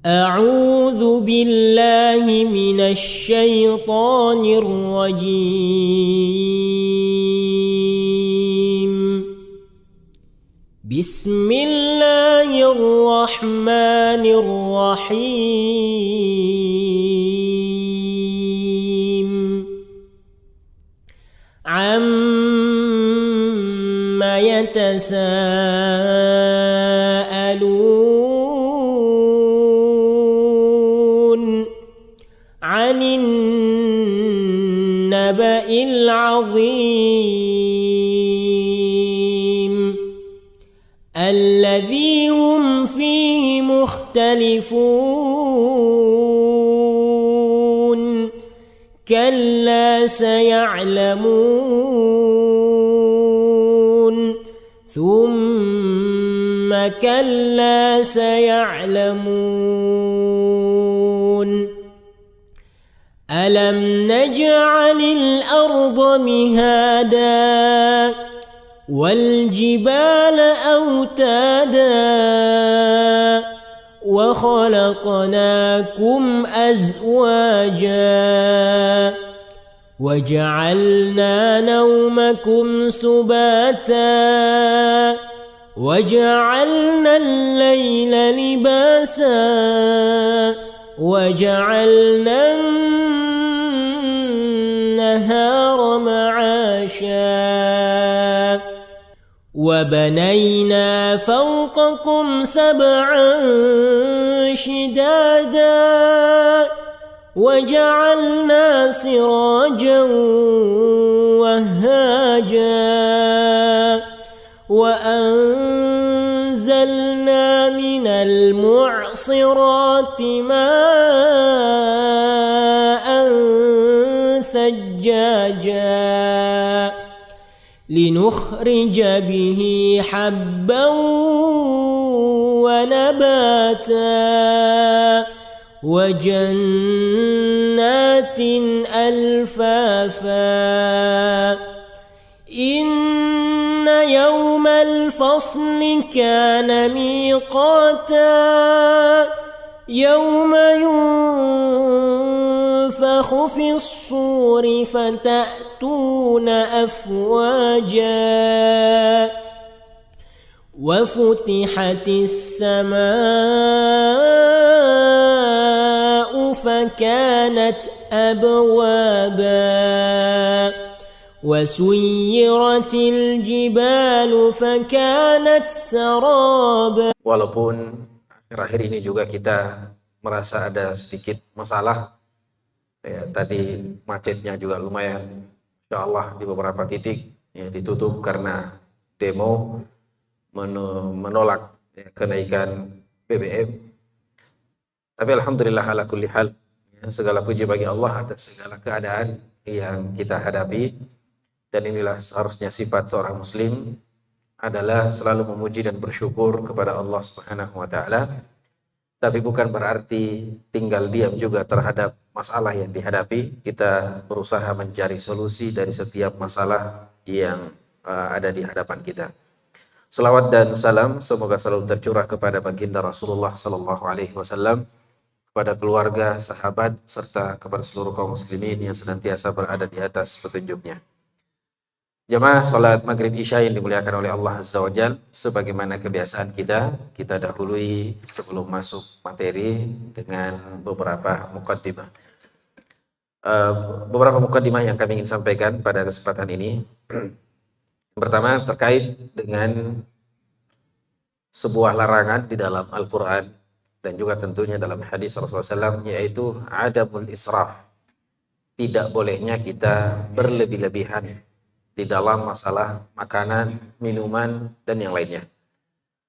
أعوذ بالله من الشيطان الرجيم. بسم الله الرحمن الرحيم. عَمَّ يتساءلون عن النبأ العظيم الذي هم فيه مختلفون كلا سيعلمون ثم كلا سيعلمون ألم نجعل الأرض مهادا والجبال أوتادا وخلقناكم أزواجا وجعلنا نومكم سباتا وجعلنا الليل لباسا وجعلنا النهار معاشا وبنينا فوقكم سبعا شدادا وجعلنا سراجا وهاجا وأنزلنا من المعصرات ماء ثجاجا لنخرج به حبا ونباتا وجنات ألفافا إن يوم الفصل كان ميقاتا يوم ينفخ في الصور فتأتون أفواجا وفتحت السماء فكانت أبوابا وسيرت الجبال فكانت سرابا. Walaupun akhir-akhir ini juga kita merasa ada sedikit masalah ya, tadi macetnya juga lumayan, insyaallah di beberapa titik ya, ditutup karena demo menolak ya, kenaikan BBM. Tapi alhamdulillah ala kulli hal ya, segala puji bagi Allah atas segala keadaan yang kita hadapi, dan inilah seharusnya sifat seorang muslim adalah selalu memuji dan bersyukur kepada Allah Subhanahu wa taala. Tapi bukan berarti tinggal diam juga terhadap masalah yang dihadapi. Kita berusaha mencari solusi dari setiap masalah yang ada di hadapan kita. Salawat dan salam semoga selalu tercurah kepada baginda Rasulullah sallallahu alaihi wasallam, kepada keluarga, sahabat, serta kepada seluruh kaum muslimin yang senantiasa berada di atas petunjuknya. Jamaah salat maghrib isya yang dimuliakan oleh Allah Azza wa Jalla, sebagaimana kebiasaan kita dahului sebelum masuk materi dengan beberapa mukaddimah. Beberapa mukaddimah yang kami ingin sampaikan pada kesempatan ini. Pertama, terkait dengan sebuah larangan di dalam Al-Quran dan juga tentunya dalam hadis Rasulullah SAW, yaitu adamul israf. Tidak bolehnya kita berlebih-lebihan di dalam masalah makanan, minuman, dan yang lainnya.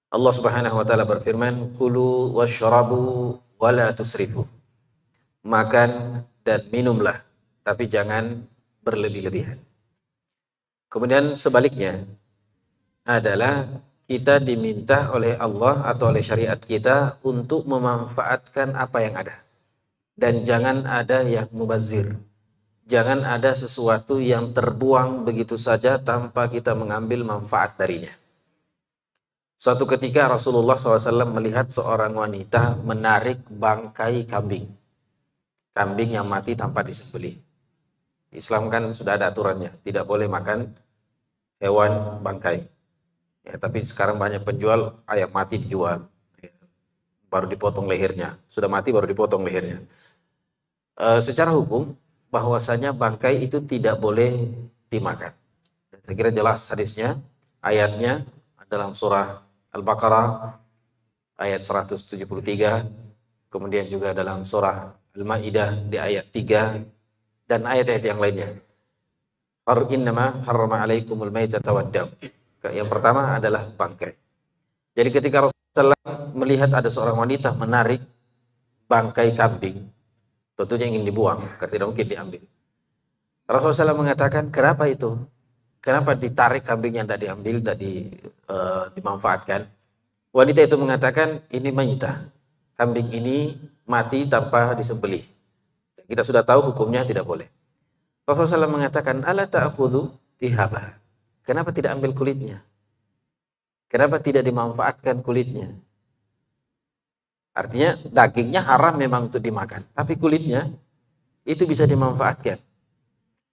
Allah Subhanahu wa taala berfirman, "Kulu washrabu wa la tusrifu." Makan dan minumlah, tapi jangan berlebih-lebihan. Kemudian sebaliknya adalah kita diminta oleh Allah atau oleh syariat kita untuk memanfaatkan apa yang ada. Dan jangan ada yang mubazir. Jangan ada sesuatu yang terbuang begitu saja tanpa kita mengambil manfaat darinya. Suatu ketika Rasulullah SAW melihat seorang wanita menarik bangkai kambing. Kambing yang mati tanpa disembelih. Islam kan sudah ada aturannya, tidak boleh makan hewan bangkai. Ya, tapi sekarang banyak penjual ayam mati dijual. Ya, baru dipotong lehernya. Sudah mati baru dipotong lehernya. Secara hukum, bahwasanya bangkai itu tidak boleh dimakan. Saya kira jelas hadisnya, ayatnya dalam surah Al-Baqarah ayat 173, kemudian juga dalam surah Al-Maidah di ayat 3 dan ayat-ayat yang lainnya. Innama harrama alaikumul maitata waddam. Yang pertama adalah bangkai. Jadi ketika Rasulullah melihat ada seorang wanita menarik bangkai kambing, tentunya ingin dibuang, karena tidak mungkin diambil. Rasulullah SAW mengatakan, kenapa itu? Kenapa ditarik kambing yang tidak diambil, tidak dimanfaatkan? Wanita itu mengatakan, ini maitah. Kambing ini mati tanpa disembelih. Kita sudah tahu hukumnya tidak boleh. Rasulullah SAW mengatakan, ala ta'khudhu bihaba. Kenapa tidak ambil kulitnya? Kenapa tidak dimanfaatkan kulitnya? Artinya dagingnya haram memang untuk dimakan, tapi kulitnya itu bisa dimanfaatkan.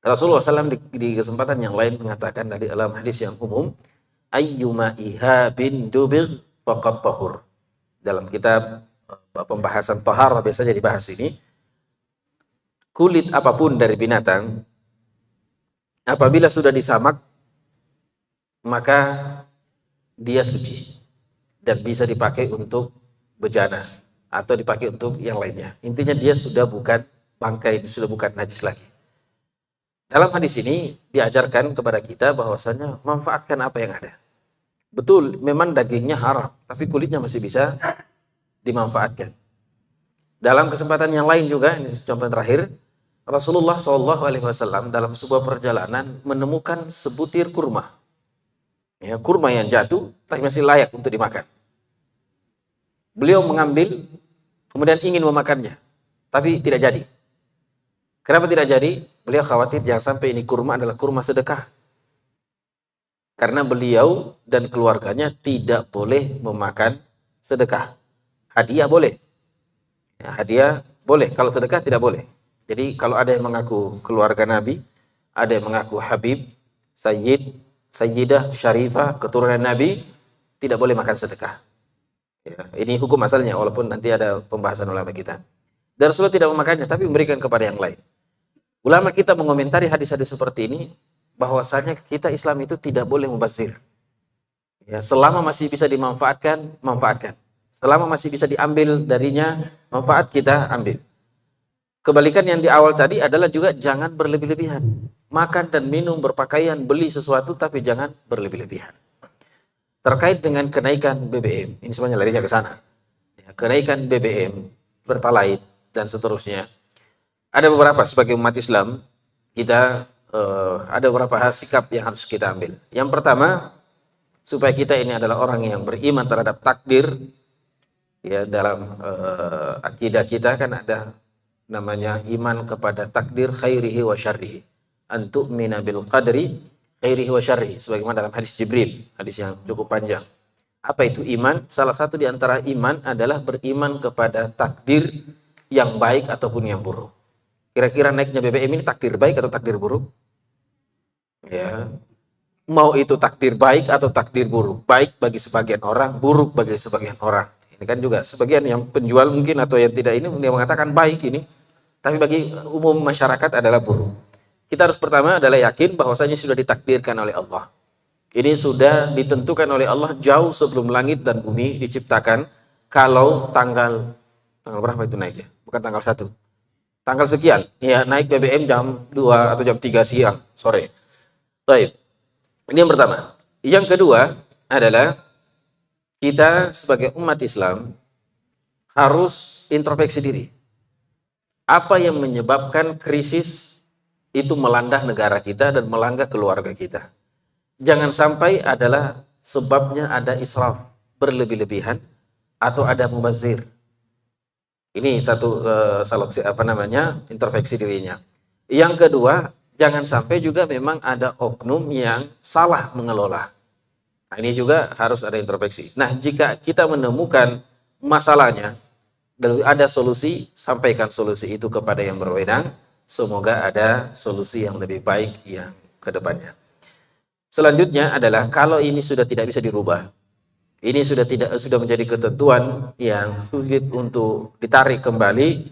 Rasulullah SAW di kesempatan yang lain mengatakan dari dalam hadis yang umum, ayyuma ihabin dubir faqad tahur. Dalam kitab pembahasan taharah biasanya dibahas ini, kulit apapun dari binatang apabila sudah disamak maka dia suci dan bisa dipakai untuk bejana atau dipakai untuk yang lainnya. Intinya dia sudah bukan bangkai, sudah bukan najis lagi. Dalam hadis ini diajarkan kepada kita bahwasanya manfaatkan apa yang ada. Betul, memang dagingnya haram, tapi kulitnya masih bisa dimanfaatkan. Dalam kesempatan yang lain juga, ini contoh terakhir, Rasulullah SAW dalam sebuah perjalanan menemukan sebutir kurma. Ya, kurma yang jatuh, tapi masih layak untuk dimakan. Beliau mengambil, kemudian ingin memakannya, tapi tidak jadi. Kenapa tidak jadi? Beliau khawatir jangan sampai ini kurma adalah kurma sedekah. Karena beliau dan keluarganya tidak boleh memakan sedekah. Hadiah boleh. Ya, hadiah boleh, kalau sedekah tidak boleh. Jadi kalau ada yang mengaku keluarga Nabi, ada yang mengaku Habib, Sayyid, Sayyidah, Syarifah, keturunan Nabi, tidak boleh makan sedekah. Ya, ini hukum asalnya, walaupun nanti ada pembahasan ulama kita. Dan Rasulullah tidak memakannya, tapi memberikan kepada yang lain. Ulama kita mengomentari hadis-hadis seperti ini, bahwasanya kita Islam itu tidak boleh mubazir. Ya, selama masih bisa dimanfaatkan, manfaatkan. Selama masih bisa diambil darinya, manfaat kita ambil. Kebalikan yang di awal tadi adalah juga jangan berlebih-lebihan. Makan dan minum, berpakaian, beli sesuatu, tapi jangan berlebih-lebihan. Terkait dengan kenaikan BBM, ini semuanya larinya ke sana. Ya, kenaikan BBM, Pertalite, dan seterusnya. Ada beberapa sebagai umat Islam, kita ada beberapa hal sikap yang harus kita ambil. Yang pertama, supaya kita ini adalah orang yang beriman terhadap takdir, ya dalam akidah kita kan ada namanya iman kepada takdir khairihi wa syarrihi. Antu'mina bil qadri khairihi wa syarrihi. Sebagaimana dalam hadis Jibril, hadis yang cukup panjang. Apa itu iman? Salah satu di antara iman adalah beriman kepada takdir yang baik ataupun yang buruk. Kira-kira naiknya BBM ini takdir baik atau takdir buruk? Ya. Mau itu takdir baik atau takdir buruk? Baik bagi sebagian orang, buruk bagi sebagian orang. Ini kan juga sebagian yang penjual mungkin atau yang tidak ini dia mengatakan baik ini, tapi bagi umum masyarakat adalah buruk. Kita harus pertama adalah yakin bahwasanya sudah ditakdirkan oleh Allah. Ini sudah ditentukan oleh Allah jauh sebelum langit dan bumi diciptakan. Kalau tanggal berapa itu naiknya? Bukan tanggal 1. Tanggal sekian, ya naik BBM jam 2 atau jam 3 siang, sore. Baik. Ini yang pertama. Yang kedua adalah kita sebagai umat Islam harus introspeksi diri. Apa yang menyebabkan krisis itu melanda negara kita dan melanda keluarga kita? Jangan sampai adalah sebabnya ada israf, berlebih-lebihan, atau ada mubazir. Ini satu introspeksi dirinya. Yang kedua, jangan sampai juga memang ada oknum yang salah mengelola. Nah, ini juga harus ada introspeksi. Nah, jika kita menemukan masalahnya dan ada solusi, sampaikan solusi itu kepada yang berwenang. Semoga ada solusi yang lebih baik yang ke depannya. Selanjutnya adalah kalau ini sudah tidak bisa dirubah, ini sudah menjadi ketentuan yang sulit untuk ditarik kembali,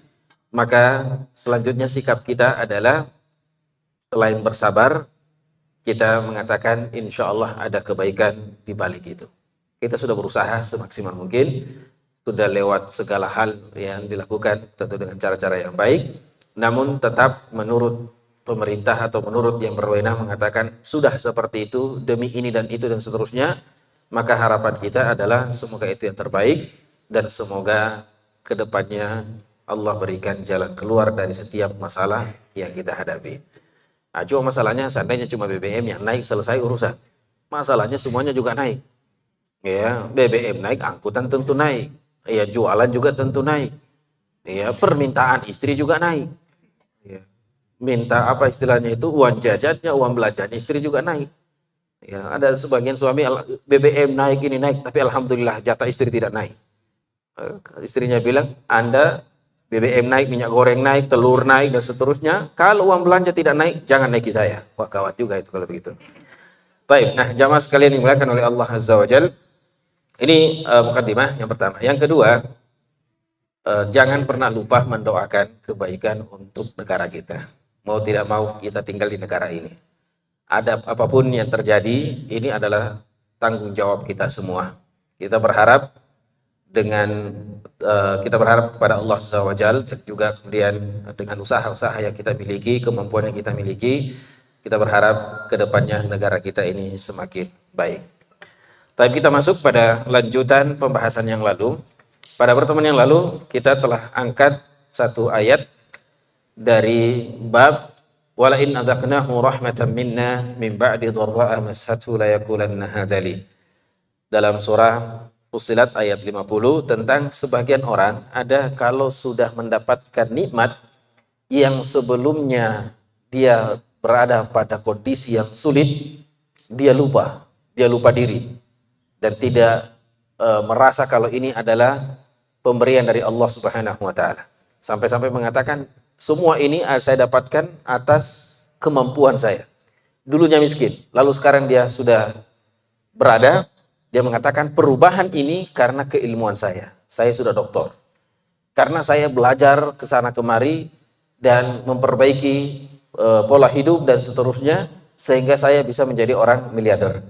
maka selanjutnya sikap kita adalah selain bersabar, kita mengatakan insya Allah ada kebaikan di balik itu. Kita sudah berusaha semaksimal mungkin, sudah lewat segala hal yang dilakukan tentu dengan cara-cara yang baik, namun tetap menurut pemerintah atau menurut yang berwenang mengatakan sudah seperti itu demi ini dan itu dan seterusnya, maka harapan kita adalah semoga itu yang terbaik dan semoga kedepannya Allah berikan jalan keluar dari setiap masalah yang kita hadapi. Nah, cuma masalahnya seandainya cuma BBM yang naik selesai urusan. Masalahnya semuanya juga naik. Ya, BBM naik, angkutan tentu naik. Ya, jualan juga tentu naik. Ya, permintaan istri juga naik. Ya, minta apa istilahnya itu, uang jajannya, uang belanjaan istri juga naik. Ya, ada sebagian suami BBM naik ini naik, tapi alhamdulillah jatah istri tidak naik. Istrinya bilang, Anda BBM naik, minyak goreng naik, telur naik, dan seterusnya. Kalau uang belanja tidak naik, jangan naiki saya. Wah, gawat juga itu kalau begitu. Baik, nah jamaah sekalian dimuliakan oleh Allah Azza wa Jal. Ini mukadimah yang pertama. Yang kedua, jangan pernah lupa mendoakan kebaikan untuk negara kita. Mau tidak mau kita tinggal di negara ini. Ada apapun yang terjadi, ini adalah tanggung jawab kita semua. Kita berharap kita berharap kepada Allah SWT dan juga kemudian dengan usaha-usaha yang kita miliki, kemampuan yang kita miliki, kita berharap ke depannya negara kita ini semakin baik. Tapi kita masuk pada lanjutan pembahasan yang lalu. Pada pertemuan yang lalu kita telah angkat satu ayat dari bab wala in adzaqnahu rahmatan minna min ba'di dharra'a massathu la yaqulanna hadzali. Dalam surah Fussilat ayat 50 tentang sebagian orang ada kalau sudah mendapatkan nikmat yang sebelumnya dia berada pada kondisi yang sulit, dia lupa diri dan tidak merasa kalau ini adalah pemberian dari Allah Subhanahu wa taala. Sampai-sampai mengatakan semua ini saya dapatkan atas kemampuan saya. Dulunya miskin, lalu sekarang dia sudah berada. Dia mengatakan perubahan ini karena keilmuan saya. Saya sudah doktor. Karena saya belajar ke sana kemari dan memperbaiki pola hidup dan seterusnya sehingga saya bisa menjadi orang miliarder.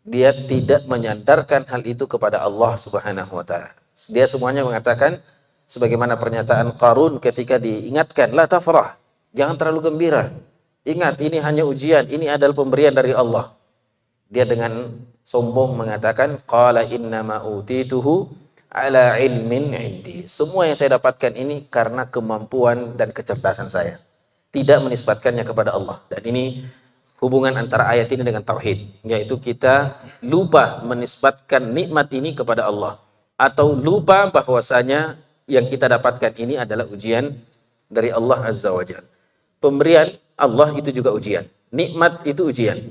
Dia tidak menyandarkan hal itu kepada Allah Subhanahu wa taala. Dia semuanya mengatakan sebagaimana pernyataan Qarun ketika diingatkan la tafrah, jangan terlalu gembira. Ingat ini hanya ujian, ini adalah pemberian dari Allah. Dia dengan sombong mengatakan qala innama utituhu ala ilmin indi. Semua yang saya dapatkan ini karena kemampuan dan kecerdasan saya. Tidak menisbatkannya kepada Allah. Dan ini hubungan antara ayat ini dengan tauhid, yaitu kita lupa menisbatkan nikmat ini kepada Allah atau lupa bahwasanya yang kita dapatkan ini adalah ujian dari Allah Azza wa Jalla. Pemberian Allah itu juga ujian. Nikmat itu ujian.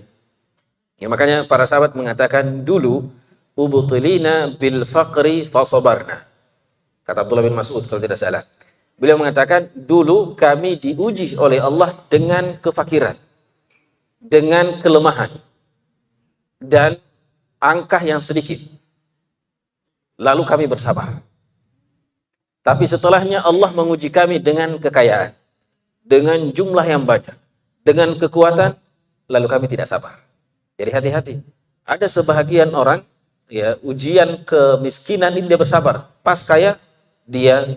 Ya, makanya para sahabat mengatakan dulu ubtilina bil faqri fasabarna. Kata Abdullah bin Mas'ud kalau tidak salah. Beliau mengatakan dulu kami diuji oleh Allah dengan kefakiran, dengan kelemahan dan angka yang sedikit. Lalu kami bersabar. Tapi setelahnya Allah menguji kami dengan kekayaan, dengan jumlah yang banyak, dengan kekuatan, lalu kami tidak sabar. Jadi hati-hati. Ada sebahagian orang, ya, ujian kemiskinan ini dia bersabar. Pas kaya, dia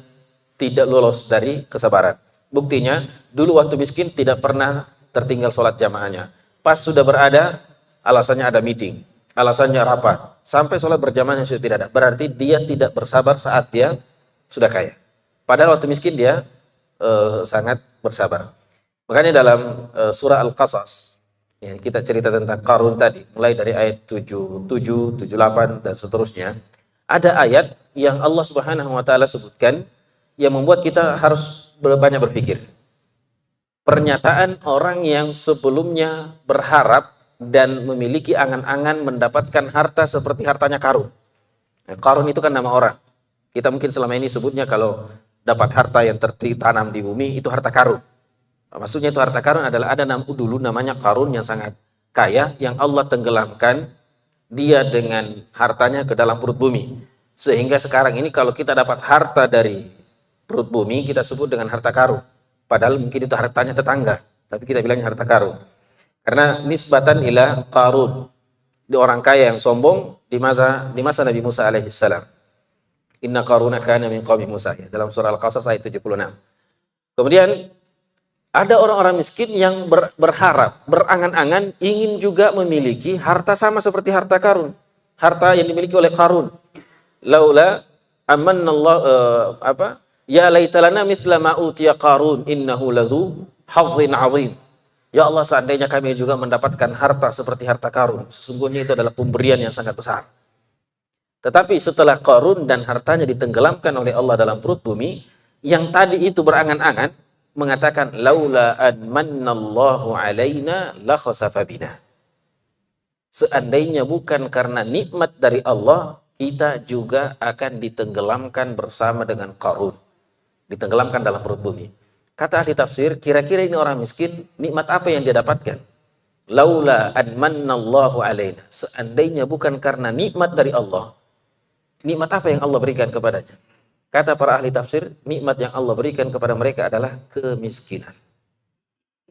tidak lolos dari kesabaran. Buktinya, dulu waktu miskin tidak pernah tertinggal sholat jamaahnya. Pas sudah berada, alasannya ada meeting, alasannya rapat. Sampai sholat berjamaahnya sudah tidak ada. Berarti dia tidak bersabar saat dia sudah kaya. Padahal waktu miskin dia sangat bersabar. Makanya dalam surah Al-Qasas, ya, kita cerita tentang Qarun tadi, mulai dari ayat 77, 78 dan seterusnya. Ada ayat yang Allah Subhanahu wa taala sebutkan yang membuat kita harus banyak berpikir. Pernyataan orang yang sebelumnya berharap dan memiliki angan-angan mendapatkan harta seperti hartanya Qarun. Qarun itu kan nama orang. Kita mungkin selama ini sebutnya kalau dapat harta yang tertanam di bumi itu harta karun. Maksudnya itu harta karun adalah ada dulu namanya Qarun yang sangat kaya yang Allah tenggelamkan dia dengan hartanya ke dalam perut bumi. Sehingga sekarang ini kalau kita dapat harta dari perut bumi kita sebut dengan harta karun. Padahal mungkin itu hartanya tetangga, tapi kita bilangnya harta karun. Karena nisbatan ila Qarun, di orang kaya yang sombong di masa Nabi Musa alaihissalam. Inna Qaruna kana min qaumi Musa, ya, dalam surah Al-Qasas ayat 76. Kemudian ada orang-orang miskin yang berharap, berangan-angan ingin juga memiliki harta sama seperti harta Qarun, harta yang dimiliki oleh Qarun. Laula amanna Allah ya laitalana mithla ma utiya Qarun innahu ladzu hazzin azim. Ya Allah, seandainya kami juga mendapatkan harta seperti harta Qarun, sesungguhnya itu adalah pemberian yang sangat besar. Tetapi setelah Qarun dan hartanya ditenggelamkan oleh Allah dalam perut bumi, yang tadi itu berangan-angan mengatakan laula an mannallahu alaina la khasafa bina. Seandainya bukan karena nikmat dari Allah, kita juga akan ditenggelamkan bersama dengan Qarun. Ditenggelamkan dalam perut bumi. Kata ahli tafsir, kira-kira ini orang miskin, nikmat apa yang dia dapatkan? Laula an mannallahu alaina. Seandainya bukan karena nikmat dari Allah, nikmat apa yang Allah berikan kepadanya? Kata para ahli tafsir, nikmat yang Allah berikan kepada mereka adalah kemiskinan.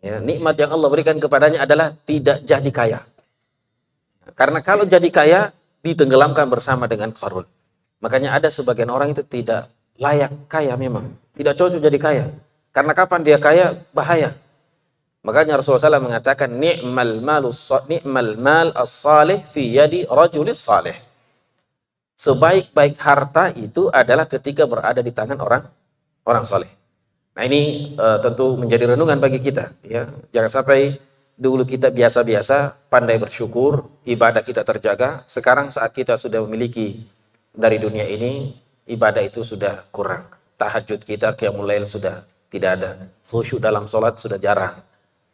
Ya, nikmat yang Allah berikan kepadanya adalah tidak jadi kaya. Karena kalau jadi kaya, ditenggelamkan bersama dengan Qarun. Makanya ada sebagian orang itu tidak layak kaya memang. Tidak cocok jadi kaya. Karena kapan dia kaya, bahaya. Makanya Rasulullah SAW mengatakan, ni'mal mal as-salih fi yadi rajulis salih. Sebaik-baik harta itu adalah ketika berada di tangan orang soleh. Nah ini tentu menjadi renungan bagi kita. Ya. Jangan sampai dulu kita biasa-biasa, pandai bersyukur, ibadah kita terjaga. Sekarang saat kita sudah memiliki dari dunia ini, ibadah itu sudah kurang. Tahajud kita, qiyamul lail sudah tidak ada. Khusyuk dalam sholat sudah jarang.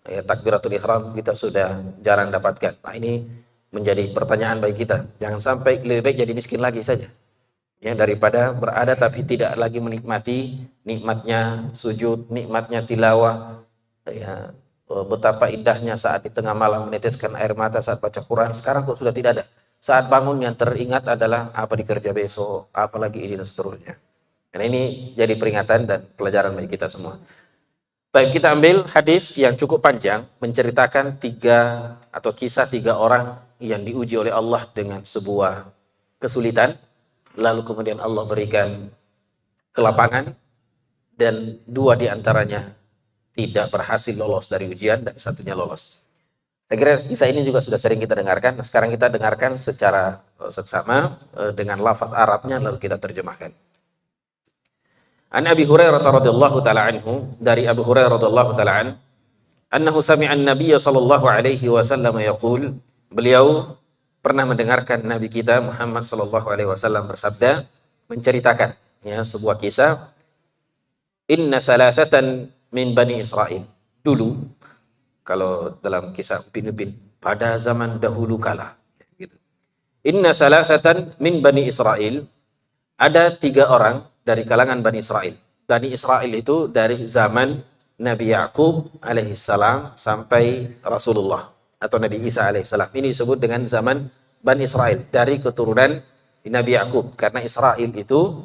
Ya, takbiratul ihram kita sudah jarang dapatkan. Nah ini menjadi pertanyaan bagi kita. Jangan sampai lebih baik jadi miskin lagi saja. Ya, daripada berada tapi tidak lagi menikmati nikmatnya sujud, nikmatnya tilawah. Ya, betapa indahnya saat di tengah malam meneteskan air mata saat baca Quran. Sekarang kok sudah tidak ada. Saat bangun yang teringat adalah apa dikerja besok, apalagi ini dan seterusnya. Karena ini jadi peringatan dan pelajaran bagi kita semua. Baik, kita ambil hadis yang cukup panjang menceritakan kisah tiga orang yang diuji oleh Allah dengan sebuah kesulitan, lalu kemudian Allah berikan kelapangan dan dua diantaranya tidak berhasil lolos dari ujian dan satunya lolos. Saya kira kisah ini juga sudah sering kita dengarkan. Nah, sekarang kita dengarkan secara seksama dengan lafaz Arabnya lalu kita terjemahkan. An Abi Hurairah radhiyallahu taala anhu, dari Abu Hurairah radhiyallahu taala an, annahu sami'a an-nabiy sallallahu alaihi wasallam yaqul, beliau pernah mendengarkan Nabi kita Muhammad sallallahu alaihi wasallam bersabda, menceritakan ya sebuah kisah, inna thalathatan min bani Israel. Dulu kalau dalam kisah Upin-Ipin, pada zaman dahulu kala gitu. Inna thalathatan min bani Israel, ada tiga orang dari kalangan Bani Israel. Bani Israel itu dari zaman Nabi Yakub alaihissalam sampai Rasulullah atau Nabi Isa alaihissalam. Ini disebut dengan zaman Bani Israel dari keturunan Nabi Yakub. Karena Israel itu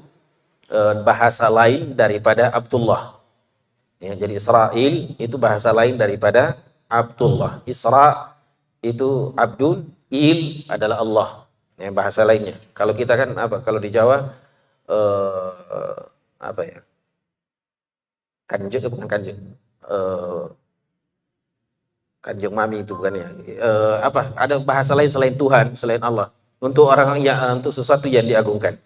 bahasa lain daripada Abdullah. Ya, jadi Israel itu bahasa lain daripada Abdullah. Isra itu Abdul, Il adalah Allah. Ya, bahasa lainnya. Kalau kita kan apa? Kalau di Jawa apa ya? Kanjeng bukan kanjeng. Kanjeng mami itu bukan ya. Apa? Ada bahasa lain selain Tuhan, selain Allah. Untuk orang yang untuk sesuatu yang diagungkan.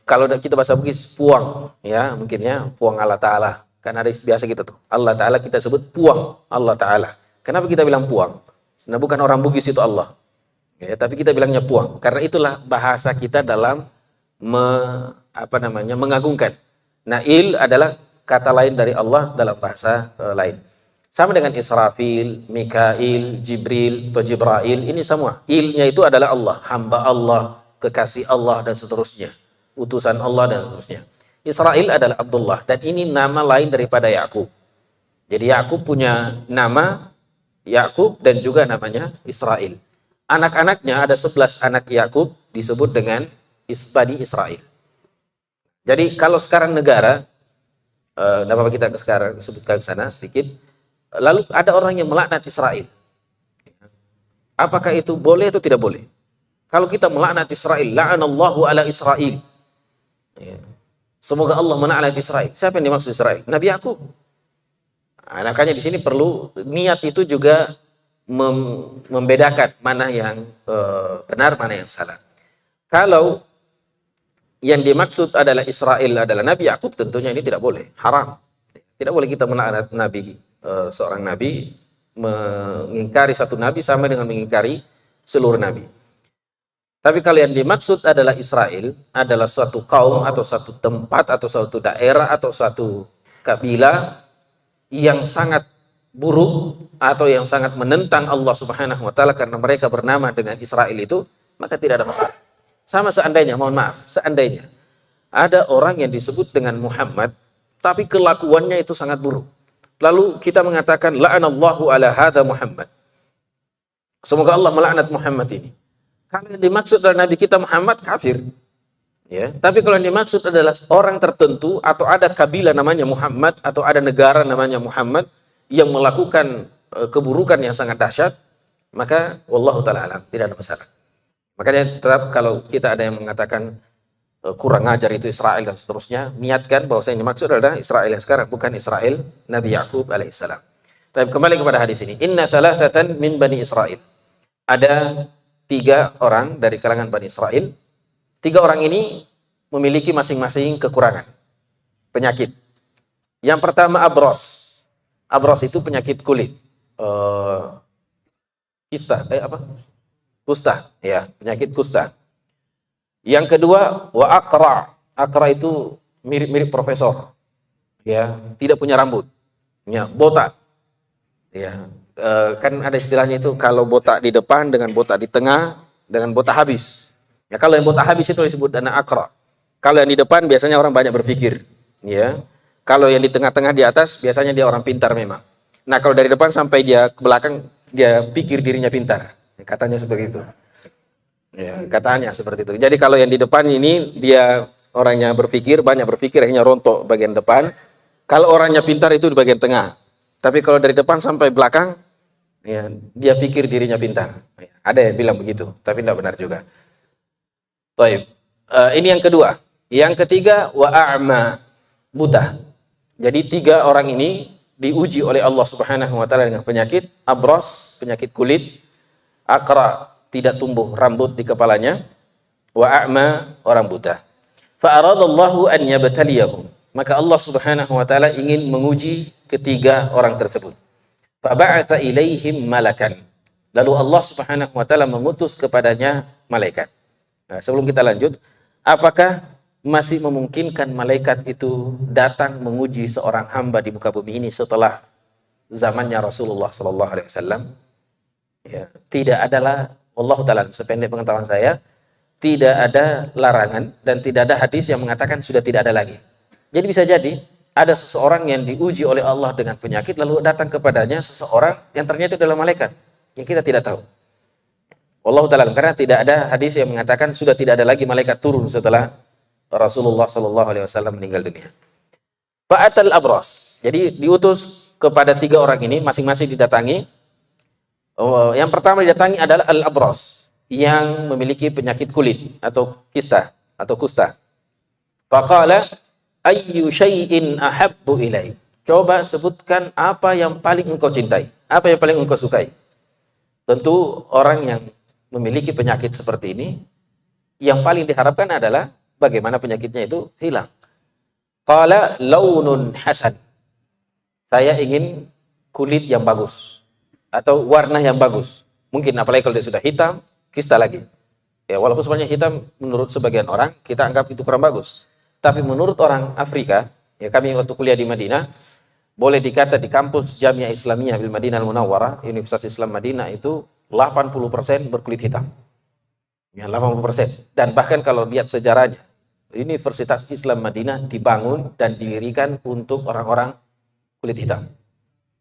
Kalau kita bahasa Bugis puang, ya mungkin ya puang Allah Taala. Kan ada biasa gitu tuh. Allah Taala kita sebut puang Allah Taala. Kenapa kita bilang puang? Nah bukan orang Bugis itu Allah. Ya, tapi kita bilangnya puang. Karena itulah bahasa kita dalam mengagungkan. Nah, il adalah kata lain dari Allah dalam bahasa lain. Sama dengan Israfil, Mikail, Jibril, atau Jibrail, ini semua. Il-nya itu adalah Allah, hamba Allah, kekasih Allah, dan seterusnya. Utusan Allah, dan seterusnya. Israel adalah Abdullah, dan ini nama lain daripada Yakub. Jadi Yakub punya nama Yakub dan juga namanya Israel. Anak-anaknya ada 11 anak Yakub disebut dengan Bani Israel. Jadi kalau sekarang negara, nama kita sekarang sebutkan ke sana sedikit, lalu ada orang yang melaknat Israel. Apakah itu boleh atau tidak boleh? Kalau kita melaknat Israel, la'anallahu ala Israel. Ya. Semoga Allah melaknat Israel. Siapa yang dimaksud Israel? Nabi Yakub. Makanya di sini perlu niat itu juga membedakan mana yang benar, mana yang salah. Kalau yang dimaksud adalah Israel adalah Nabi Yakub, tentunya ini tidak boleh, haram. Tidak boleh kita melaknat Nabi, seorang Nabi, mengingkari satu Nabi sama dengan mengingkari seluruh Nabi. Tapi kalau yang dimaksud adalah Israel, adalah suatu kaum atau suatu tempat atau suatu daerah atau suatu kabilah yang sangat buruk atau yang sangat menentang Allah Subhanahu wa taala karena mereka bernama dengan Israel itu, maka tidak ada masalah. Sama seandainya, mohon maaf, seandainya ada orang yang disebut dengan Muhammad tapi kelakuannya itu sangat buruk. Lalu kita mengatakan la'anallahu ala hadza Muhammad. Semoga Allah melaknat Muhammad ini. Kalau yang dimaksud adalah Nabi kita Muhammad, kafir. Ya, tapi kalau yang dimaksud adalah orang tertentu atau ada kabilah namanya Muhammad atau ada negara namanya Muhammad yang melakukan keburukan yang sangat dahsyat, maka wallahu taala alam, tidak ada masalah. Makanya tetap kalau kita ada yang mengatakan kurang ajar itu Israel dan seterusnya, niatkan bahwa yang dimaksud adalah Israel yang sekarang, bukan Israel Nabi Yakub alaihissalam. Tapi kembali kepada hadis ini, inna thalathatan min bani Israel. Ada 3 orang dari kalangan Bani Israel. 3 orang ini memiliki masing-masing kekurangan, penyakit. Yang pertama abros. Abros itu penyakit kulit. Kusta, ya, penyakit kusta. Yang kedua wa aqra. Aqra itu mirip-mirip profesor. Ya, tidak punya rambut. Ya, botak. Ya, kan ada istilahnya itu kalau botak di depan dengan botak di tengah dengan botak habis. Ya, kalau yang botak habis itu disebut dana akra. Kalau yang di depan biasanya orang banyak berpikir, ya. Kalau yang di tengah-tengah di atas biasanya dia orang pintar memang. Nah, kalau dari depan sampai dia ke belakang dia pikir dirinya pintar. Katanya seperti itu. Ya, katanya seperti itu. Jadi kalau yang di depan ini dia orangnya berpikir, banyak berpikir, akhirnya rontok bagian depan. Kalau orangnya pintar itu di bagian tengah. Tapi kalau dari depan sampai belakang, ya, dia pikir dirinya pintar. Ada yang bilang begitu, tapi tidak benar juga. Baik. Ini yang kedua. Yang ketiga, wa'a'ma, buta. Jadi 3 orang ini diuji oleh Allah Subhanahu wa taala dengan penyakit abros, penyakit kulit, aqra, tidak tumbuh rambut di kepalanya, wa'a'ma, orang buta. Fa'aradallahu an yabtaliyahum. Maka Allah Subhanahu wa taala ingin menguji ketiga orang tersebut. Faba'atha ilaihim malakan. Lalu Allah Subhanahu wa taala mengutus kepadanya malaikat. Nah, sebelum kita lanjut, apakah masih memungkinkan malaikat itu datang menguji seorang hamba di muka bumi ini setelah zamannya Rasulullah sallallahu alaihi wasallam? Ya, tidak adalah, Allah taala sependek pengetahuan saya, tidak ada larangan dan tidak ada hadis yang mengatakan sudah tidak ada lagi. Jadi bisa jadi ada seseorang yang diuji oleh Allah dengan penyakit lalu datang kepadanya seseorang yang ternyata itu adalah malaikat yang kita tidak tahu. Wallahu ta'ala, karena tidak ada hadis yang mengatakan sudah tidak ada lagi malaikat turun setelah Rasulullah sallallahu alaihi wasallam meninggal dunia. Fa'atal abras. Jadi diutus kepada 3 orang ini masing-masing didatangi. Yang pertama didatangi adalah al-abras yang memiliki penyakit kulit atau kista atau kusta. Faqala ayyu syai'in ahabbu ilaik. Coba sebutkan apa yang paling engkau cintai, apa yang paling engkau sukai. Tentu orang yang memiliki penyakit seperti ini, yang paling diharapkan adalah bagaimana penyakitnya itu hilang. Qala launun hasan. Saya ingin kulit yang bagus atau warna yang bagus. Mungkin apalagi kalau dia sudah hitam, kista lagi. Ya, walaupun sebenarnya hitam menurut sebagian orang kita anggap itu kurang bagus. Tapi menurut orang Afrika, ya kami waktu kuliah di Madinah, boleh dikata di kampus Jamiah Islamiyah bil Madinah Al-Munawwarah, Universitas Islam Madinah itu 80% berkulit hitam. Ya, 80%. Dan bahkan kalau lihat sejarahnya, Universitas Islam Madinah dibangun dan didirikan untuk orang-orang kulit hitam.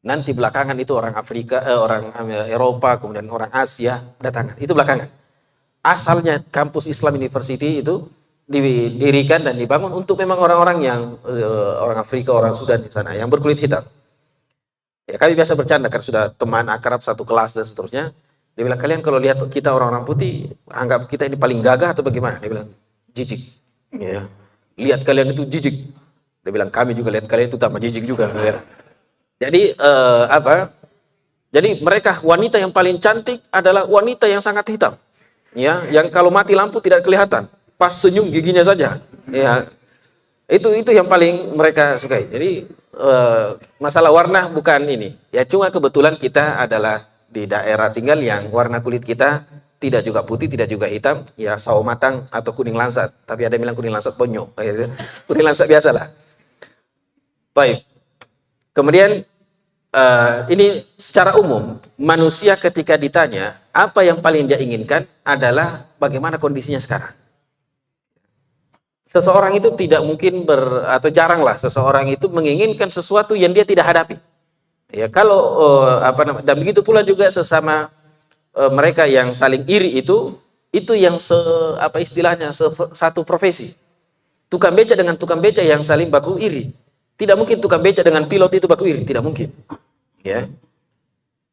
Nanti belakangan itu orang Afrika, orang Eropa, kemudian orang Asia datangan. Itu belakangan. Asalnya kampus Islam University itu didirikan dan dibangun untuk memang orang-orang yang orang Afrika, orang Sudan di sana yang berkulit hitam. Ya, kami biasa bercanda kan, sudah teman akrab satu kelas dan seterusnya. Dia bilang, kalian kalau lihat kita orang-orang putih, anggap kita ini paling gagah atau bagaimana? Dia bilang, jijik. Ya. Lihat kalian itu jijik. Dia bilang, kami juga lihat kalian itu tambah jijik juga. Ya. Jadi Jadi mereka wanita yang paling cantik adalah wanita yang sangat hitam. Ya, yang kalau mati lampu tidak kelihatan. Pas senyum giginya saja. Ya. Itu yang paling mereka sukai. Jadi masalah warna bukan ini. Ya, cuma kebetulan kita adalah di daerah tinggal yang warna kulit kita tidak juga putih, tidak juga hitam, ya sawo matang atau kuning lansat. Tapi ada yang bilang kuning lansat ponyo. Kuning lansat biasalah. Baik. Kemudian ini secara umum manusia ketika ditanya apa yang paling dia inginkan adalah bagaimana kondisinya sekarang. Seseorang itu tidak mungkin atau jaranglah seseorang itu menginginkan sesuatu yang dia tidak hadapi. Ya, kalau dan begitu pula juga sesama mereka yang saling iri itu yang istilahnya satu profesi. Tukang beca dengan tukang beca yang saling baku iri. Tidak mungkin tukang beca dengan pilot itu baku iri, tidak mungkin. Ya.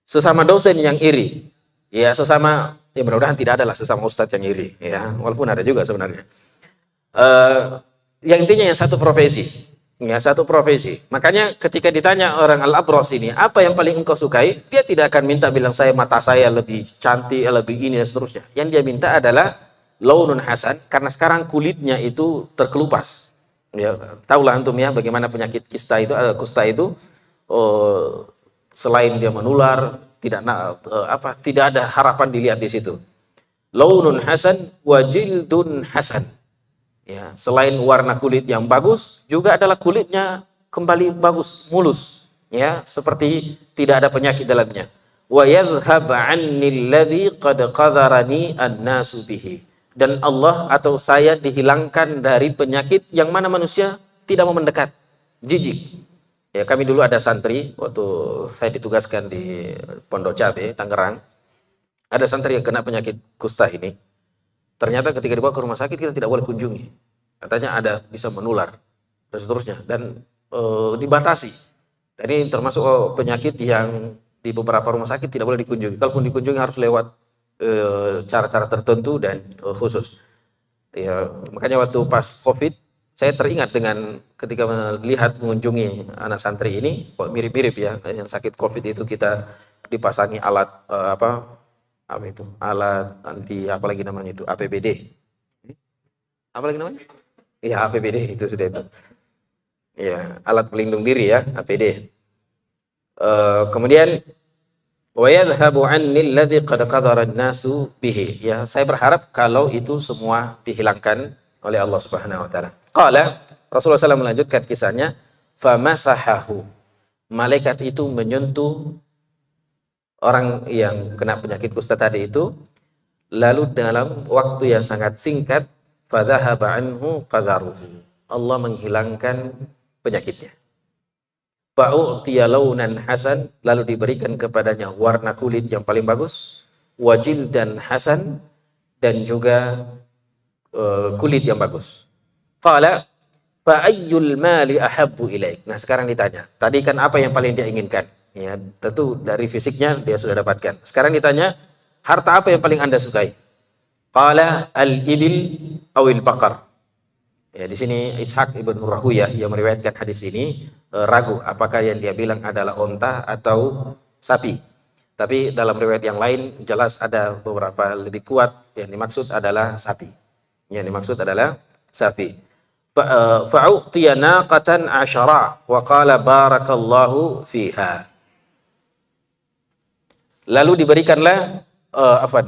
Sesama dosen yang iri. Ya, sesama, ya mudah-mudahan tidak adalah sesama ustadz yang iri, ya, walaupun ada juga sebenarnya. Yang intinya yang satu profesi. Ya, satu profesi. Makanya ketika ditanya orang Al-Abros ini, apa yang paling engkau sukai? Dia tidak akan minta bilang mata saya lebih cantik, lebih ini dan seterusnya. Yang dia minta adalah launun hasan, karena sekarang kulitnya itu terkelupas. Ya, tahulah antum ya bagaimana penyakit kusta itu selain dia menular, tidak ada harapan dilihat di situ. Launun hasan wa jildun hasan. Ya, selain warna kulit yang bagus, juga adalah kulitnya kembali bagus, mulus, ya, seperti tidak ada penyakit dalamnya. Wa yadhhab 'anni alladhi qad qadharani an-nasu bihi. Dan Allah atau saya dihilangkan dari penyakit yang mana manusia tidak mau mendekat, jijik. Ya, kami dulu ada santri waktu saya ditugaskan di Pondok Cabe, Tangerang. Ada santri yang kena penyakit kusta ini. Ternyata ketika dibawa ke rumah sakit kita tidak boleh kunjungi. Katanya ada bisa menular dan seterusnya, dan dibatasi. Dan ini termasuk penyakit yang di beberapa rumah sakit tidak boleh dikunjungi. Kalaupun dikunjungi harus lewat cara-cara tertentu dan khusus. Ya, makanya waktu pas COVID saya teringat dengan ketika melihat mengunjungi anak santri ini, kok mirip-mirip ya, yang sakit COVID itu kita dipasangi alat alat anti apalagi namanya itu APBD. Apalagi namanya? Iya, APBD itu sudah itu. Ya, alat pelindung diri ya, APD. Kemudian wa yadhhabu 'anni alladhi qad qadara an-nasu bihi. Ya, saya berharap kalau itu semua dihilangkan oleh Allah Subhanahu wa taala. Qala Rasulullah SAW melanjutkan kisahnya, famasahahu. Malaikat itu menyentuh orang yang kena penyakit kusta tadi itu, lalu dalam waktu yang sangat singkat fadhahaba anhu qadharuhu. Allah menghilangkan penyakitnya. Fa'u'tiya launan hasan, lalu diberikan kepadanya warna kulit yang paling bagus, wajil dan hasan, dan juga kulit yang bagus. Qala fa'ayyul mali ahabbu ilaik. Nah, sekarang ditanya, tadi kan apa yang paling dia inginkan? Ya, tentu dari fisiknya dia sudah dapatkan. Sekarang ditanya, harta apa yang paling Anda sukai? Qala al-ibil awil baqar. Ya, di sini Ishaq ibn Rahuyah yang meriwayatkan hadis ini ragu apakah yang dia bilang adalah onta atau sapi. Tapi dalam riwayat yang lain jelas ada beberapa lebih kuat, yang dimaksud adalah sapi. Yang dimaksud adalah sapi. Fa'u'tiya naqatan 'ashara wa qala barakallahu fiha. Lalu diberikanlah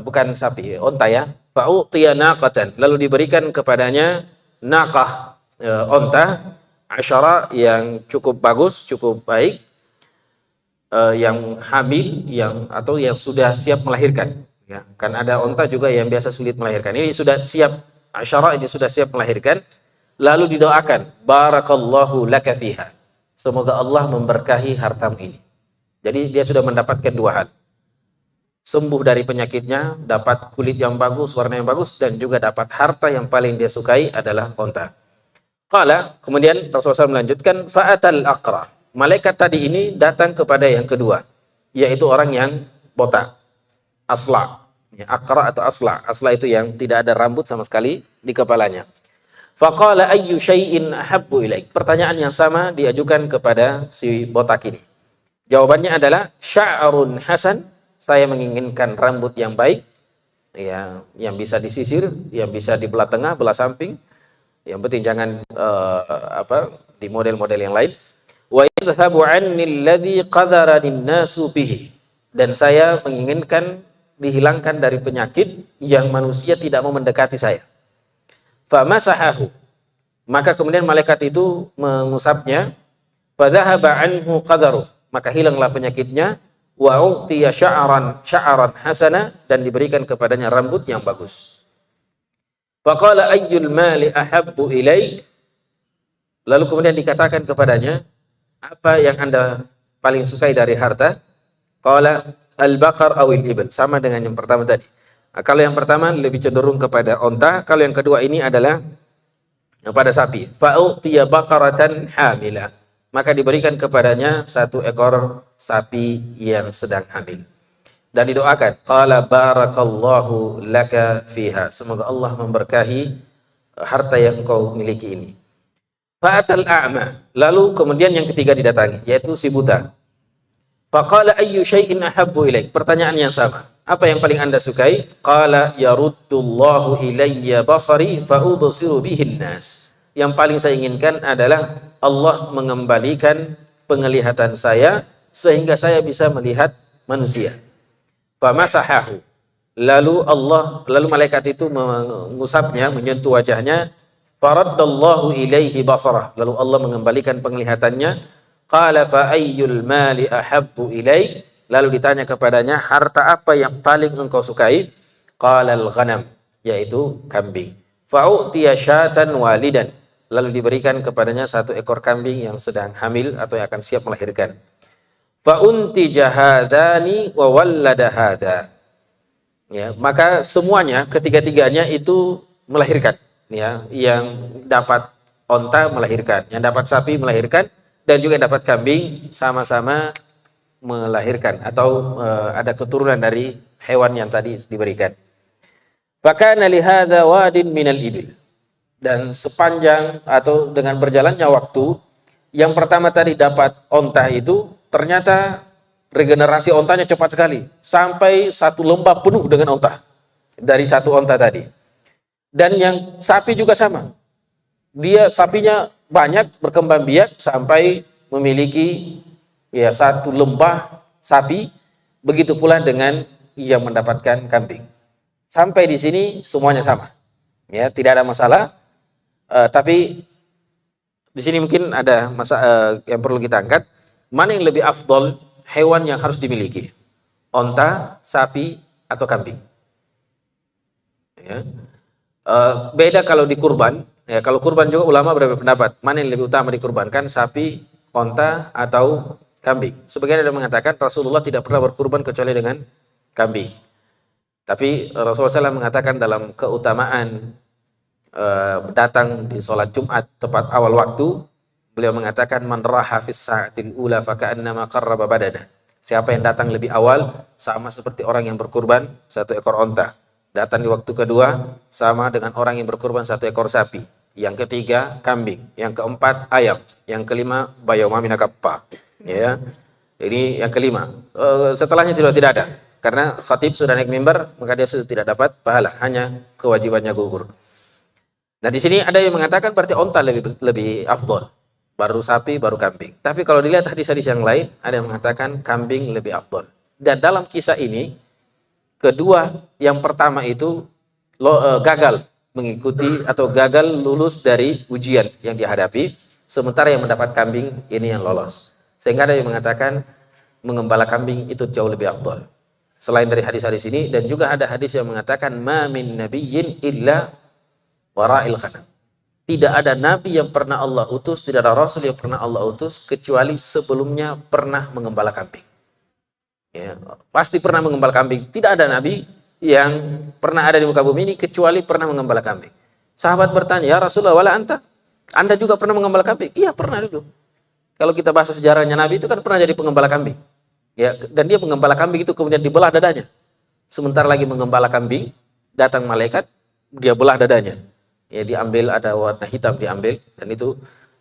bukan sapi, onta ya. Fa'u'tiya naqatan, lalu diberikan kepadanya naqah, onta, asyara yang cukup bagus, cukup baik, yang hamil, atau yang sudah siap melahirkan. Ya, kan ada onta juga yang biasa sulit melahirkan. Ini sudah siap, asyara ini sudah siap melahirkan. Lalu didoakan, barakallahu laka fiha. Semoga Allah memberkahi hartamu ini. Jadi dia sudah mendapatkan dua hal. Sembuh dari penyakitnya, dapat kulit yang bagus, warna yang bagus, dan juga dapat harta yang paling dia sukai adalah onta. Qala, kemudian Rasulullah SAW melanjutkan, fa'atal aqra. Malaikat tadi ini datang kepada yang kedua, yaitu orang yang botak, asla. Ya, aqra atau asla. Asla itu yang tidak ada rambut sama sekali di kepalanya. Faqala ayyu syai'in ahabbu ilaik. Pertanyaan yang sama diajukan kepada si botak ini. Jawabannya adalah sya'run hasan. Saya menginginkan rambut yang baik, ya, yang bisa disisir, yang bisa di belah tengah, belah samping. Yang penting jangan di model-model yang lain. Wa yadhhabu 'anni alladhi qadharani an-nasu bihi. Dan saya menginginkan dihilangkan dari penyakit yang manusia tidak mau mendekati saya. Famasahahu, maka kemudian malaikat itu mengusapnya. Fadhahaba anhu qadaruh, maka hilanglah penyakitnya. Wa utiya sya'ran hasana, dan diberikan kepadanya rambut yang bagus. Faqala ayyul mali ahabbu ilaik. Lalu kemudian dikatakan kepadanya, apa yang Anda paling sukai dari harta? Qala al-baqar awil ibil, sama dengan yang pertama tadi. Nah, kalau yang pertama lebih cenderung kepada onta, kalau yang kedua ini adalah pada sapi. Fa'utiya baqaratan hamila, maka diberikan kepadanya satu ekor sapi yang sedang hamil. Dan didoakan, qala barakallahu laka fiha. Semoga Allah memberkahi harta yang engkau miliki ini. Fa'atal a'ma, lalu kemudian yang ketiga didatangi, yaitu si buta. Faqala ayyu syai'in ahabbu ilaik. Pertanyaan yang sama. Apa yang paling Anda sukai? Qala yaruddullahu ilayya basari fa'ubsiru bihin nas. Yang paling saya inginkan adalah Allah mengembalikan penglihatan saya sehingga saya bisa melihat manusia. Famasahahu. Lalu malaikat itu mengusapnya, menyentuh wajahnya. Faraddallahu ilaihi basarah. Lalu Allah mengembalikan penglihatannya. Qala fa ayyul mali ahabbu ilaik. Lalu ditanya kepadanya, harta apa yang paling engkau sukai? Qala al-ghanam, yaitu kambing. Fa'utiya syatan walidan. Lalu diberikan kepadanya satu ekor kambing yang sedang hamil atau yang akan siap melahirkan. Fa'untija hadani wa wallada hada. Ya, maka semuanya, ketiga-tiganya itu melahirkan. Ya, yang dapat onta melahirkan, yang dapat sapi melahirkan, dan juga dapat kambing sama-sama melahirkan atau ada keturunan dari hewan yang tadi diberikan. Fakana lihadza wadin minal ibil. Dan sepanjang atau dengan berjalannya waktu, yang pertama tadi dapat onta itu ternyata regenerasi ontanya cepat sekali, sampai satu lembah penuh dengan onta dari satu onta tadi. Dan yang sapi juga sama. Sapinya banyak, berkembang biak sampai memiliki satu lembah sapi. Begitu pula dengan yang mendapatkan kambing. Sampai di sini semuanya sama. Ya, tidak ada masalah. Tapi di sini mungkin ada yang perlu kita angkat. Mana yang lebih afdol hewan yang harus dimiliki? Onta, sapi, atau kambing? Ya. Beda kalau di kurban. Ya, kalau kurban juga ulama berbeda pendapat. Mana yang lebih utama dikurbankan? Sapi, onta, atau kambing? Sebagian ada mengatakan Rasulullah tidak pernah berkurban kecuali dengan kambing. Tapi Rasulullah SAW mengatakan dalam keutamaan datang di sholat Jumat tepat awal waktu, beliau mengatakan man raha fis sa'atil ula faka'annama qarraba badana. Siapa yang datang lebih awal sama seperti orang yang berkurban satu ekor onta. Datang di waktu kedua sama dengan orang yang berkurban satu ekor sapi. Yang ketiga kambing, yang keempat ayam, yang kelima bayoma minakappa. Ya, ini yang kelima. Setelahnya tidak ada, karena khatib sudah naik mimbar, maka dia sudah tidak dapat pahala, hanya kewajibannya gugur. Nah di sini ada yang mengatakan berarti onta lebih afdol, baru sapi, baru kambing. Tapi kalau dilihat hadis-hadis yang lain, ada yang mengatakan kambing lebih afdol. Dan dalam kisah ini, kedua, yang pertama itu gagal mengikuti atau gagal lulus dari ujian yang dihadapi, sementara yang mendapat kambing ini yang lolos. Sehingga ada yang mengatakan mengembala kambing itu jauh lebih afdal. Selain dari hadis-hadis ini, dan juga ada hadis yang mengatakan ma min nabiyyin illa wara'il ghanam. Tidak ada nabi yang pernah Allah utus, tidak ada rasul yang pernah Allah utus kecuali sebelumnya pernah mengembala kambing. Ya, pasti pernah mengembala kambing. Tidak ada nabi yang pernah ada di muka bumi ini kecuali pernah mengembala kambing. Sahabat bertanya, "Ya Rasulullah, wala anta? Anda juga pernah mengembala kambing?" Iya, pernah dulu. Kalau kita bahas sejarahnya nabi itu kan pernah jadi pengembala kambing. Ya, dan dia mengembala kambing itu kemudian dibelah dadanya. Sebentar lagi mengembala kambing, datang malaikat, dia belah dadanya. Ya, diambil, ada warna hitam diambil,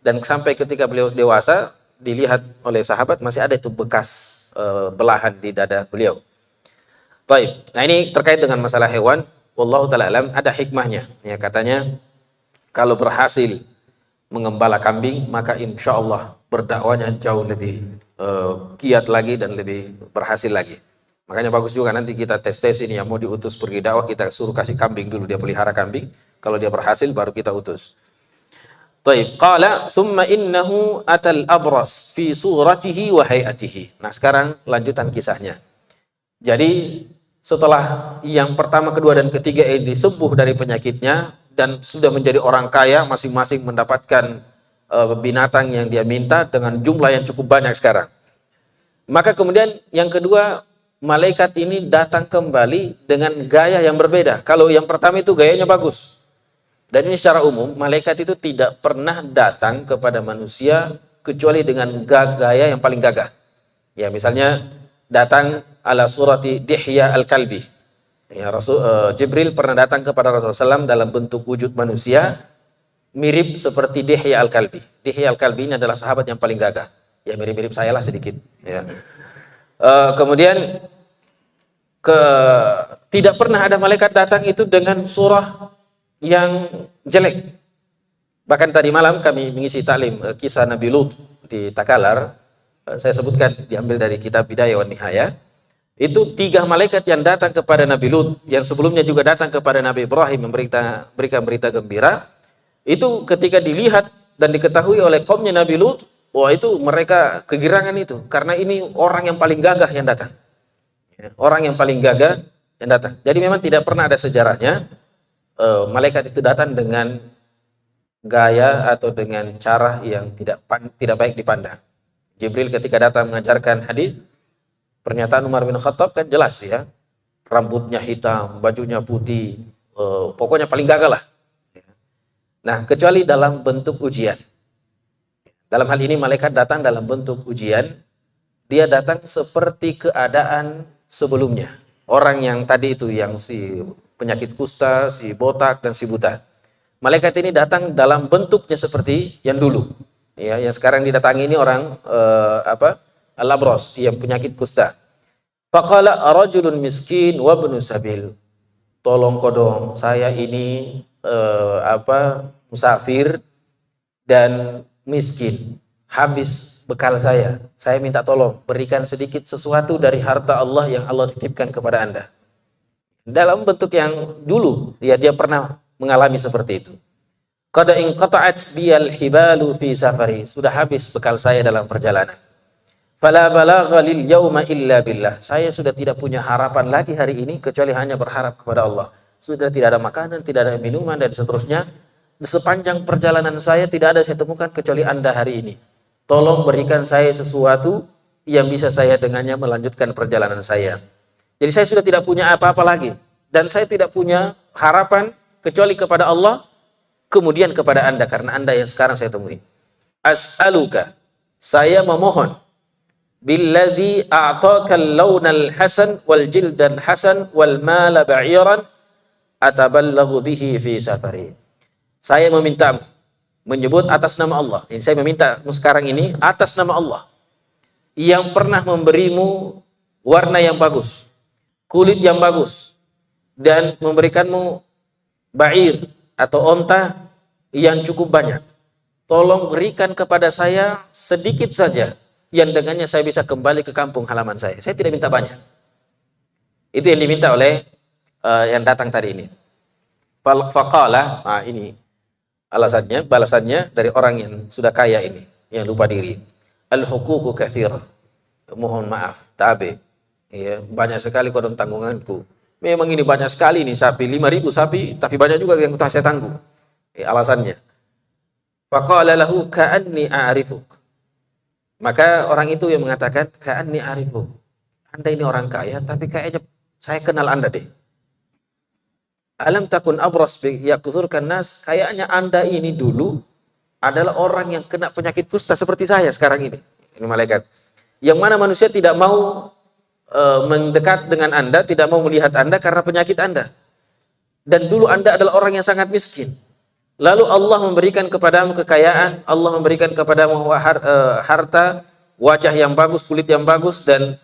dan sampai ketika beliau dewasa dilihat oleh sahabat masih ada itu bekas belahan di dada beliau. Baik. Nah, ini terkait dengan masalah hewan, wallahu taala alam, ada hikmahnya. Ya, katanya kalau berhasil mengembala kambing, maka insya Allah berdakwanya jauh lebih kiat lagi dan lebih berhasil lagi. Makanya bagus juga nanti kita tes ini yang mau diutus pergi dakwah, kita suruh kasih kambing dulu, dia pelihara kambing. Kalau dia berhasil baru kita utus. Taib. Qala thumma innahu atal abras fi suratihi wa hayatihi. Nah, sekarang lanjutan kisahnya. Jadi setelah yang pertama, kedua, dan ketiga ini disembuh dari penyakitnya dan sudah menjadi orang kaya, masing-masing mendapatkan binatang yang dia minta dengan jumlah yang cukup banyak sekarang. Maka kemudian yang kedua, malaikat ini datang kembali dengan gaya yang berbeda. Kalau yang pertama itu gayanya bagus. Dan ini secara umum, malaikat itu tidak pernah datang kepada manusia kecuali dengan gaya yang paling gagah. Ya, misalnya datang ala surati Dihya al-Kalbi. Ya, Jibril pernah datang kepada Rasulullah SAW dalam bentuk wujud manusia, mirip seperti Dihya al-Kalbi. Dihya al-Kalbi ini adalah sahabat yang paling gagah. Ya, mirip-mirip saya lah sedikit. Ya. Kemudian tidak pernah ada malaikat datang itu dengan surah yang jelek. Bahkan tadi malam kami mengisi taklim kisah Nabi Lut di Takalar. Saya sebutkan diambil dari kitab Bidayah wan Nihayah. Itu 3 malaikat yang datang kepada Nabi Lut, yang sebelumnya juga datang kepada Nabi Ibrahim memberikan berita gembira. Itu ketika dilihat dan diketahui oleh kaumnya Nabi Lut, wah, itu mereka kegirangan itu, karena ini orang yang paling gagah yang datang. Orang yang paling gagah yang datang. Jadi memang tidak pernah ada sejarahnya malaikat itu datang dengan gaya atau dengan cara yang tidak baik dipandang. Jibril ketika datang mengajarkan hadis, pernyataan Umar bin Khattab kan jelas ya, rambutnya hitam, bajunya putih, pokoknya paling gagah lah. Nah, kecuali dalam bentuk ujian. Dalam hal ini malaikat datang dalam bentuk ujian, dia datang seperti keadaan sebelumnya. Orang yang tadi itu, yang si penyakit kusta, si botak, dan si buta. Malaikat ini datang dalam bentuknya seperti yang dulu. Ya, yang sekarang didatangi ini orang al-abros, yang penyakit kusta. Faqala rajulun miskin wa ibnu sabil. Tolong kodong, saya ini musafir dan miskin. Habis bekal saya minta tolong berikan sedikit sesuatu dari harta Allah yang Allah titipkan kepada Anda. Dalam bentuk yang dulu ya, dia pernah mengalami seperti itu. Qad inqata'at biyal hibalu fi safari. Sudah habis bekal saya dalam perjalanan. Fala balagha lil yauma illa billah. Saya sudah tidak punya harapan lagi hari ini kecuali hanya berharap kepada Allah. Sudah tidak ada makanan, tidak ada minuman, dan seterusnya. Di sepanjang perjalanan saya tidak ada saya temukan kecuali Anda hari ini. Tolong berikan saya sesuatu yang bisa saya dengannya melanjutkan perjalanan saya. Jadi saya sudah tidak punya apa-apa lagi. Dan saya tidak punya harapan kecuali kepada Allah, kemudian kepada Anda, karena Anda yang sekarang saya temui. As'aluka, saya memohon, billadzi a'taka al-lawnal hasan wal jildan hasan wal mala ba'iran atabalaghu bihi fi safari. Saya meminta, menyebut atas nama Allah. Ini saya meminta sekarang ini atas nama Allah yang pernah memberimu warna yang bagus, kulit yang bagus, dan memberikanmu ba'ir atau onta yang cukup banyak. Tolong berikan kepada saya sedikit saja yang dengannya saya bisa kembali ke kampung halaman saya. Saya tidak minta banyak. Itu yang diminta oleh yang datang tadi ini. Faqala, ini Alasannya, balasannya dari orang yang sudah kaya ini, yang lupa diri. Al-huququ katsira. Mohon maaf, tabe. Ya, banyak sekali kodong tanggunganku. Memang ini banyak sekali nih sapi, 5.000 sapi, tapi banyak juga yang telah saya tanggung. Alasannya. Faqala lahu ka'anni a'rifuk. Maka orang itu yang mengatakan, ka'anni a'rifuk. Anda ini orang kaya, tapi kayaknya saya kenal Anda deh. Alam takun abras yakthurkan nas, kayaknya Anda ini dulu adalah orang yang kena penyakit kusta seperti saya sekarang ini. Ini malaikat. Yang mana manusia tidak mau mendekat dengan Anda, tidak mau melihat Anda karena penyakit Anda. Dan dulu Anda adalah orang yang sangat miskin. Lalu Allah memberikan kepadamu kekayaan, Allah memberikan kepadamu harta, wajah yang bagus, kulit yang bagus, dan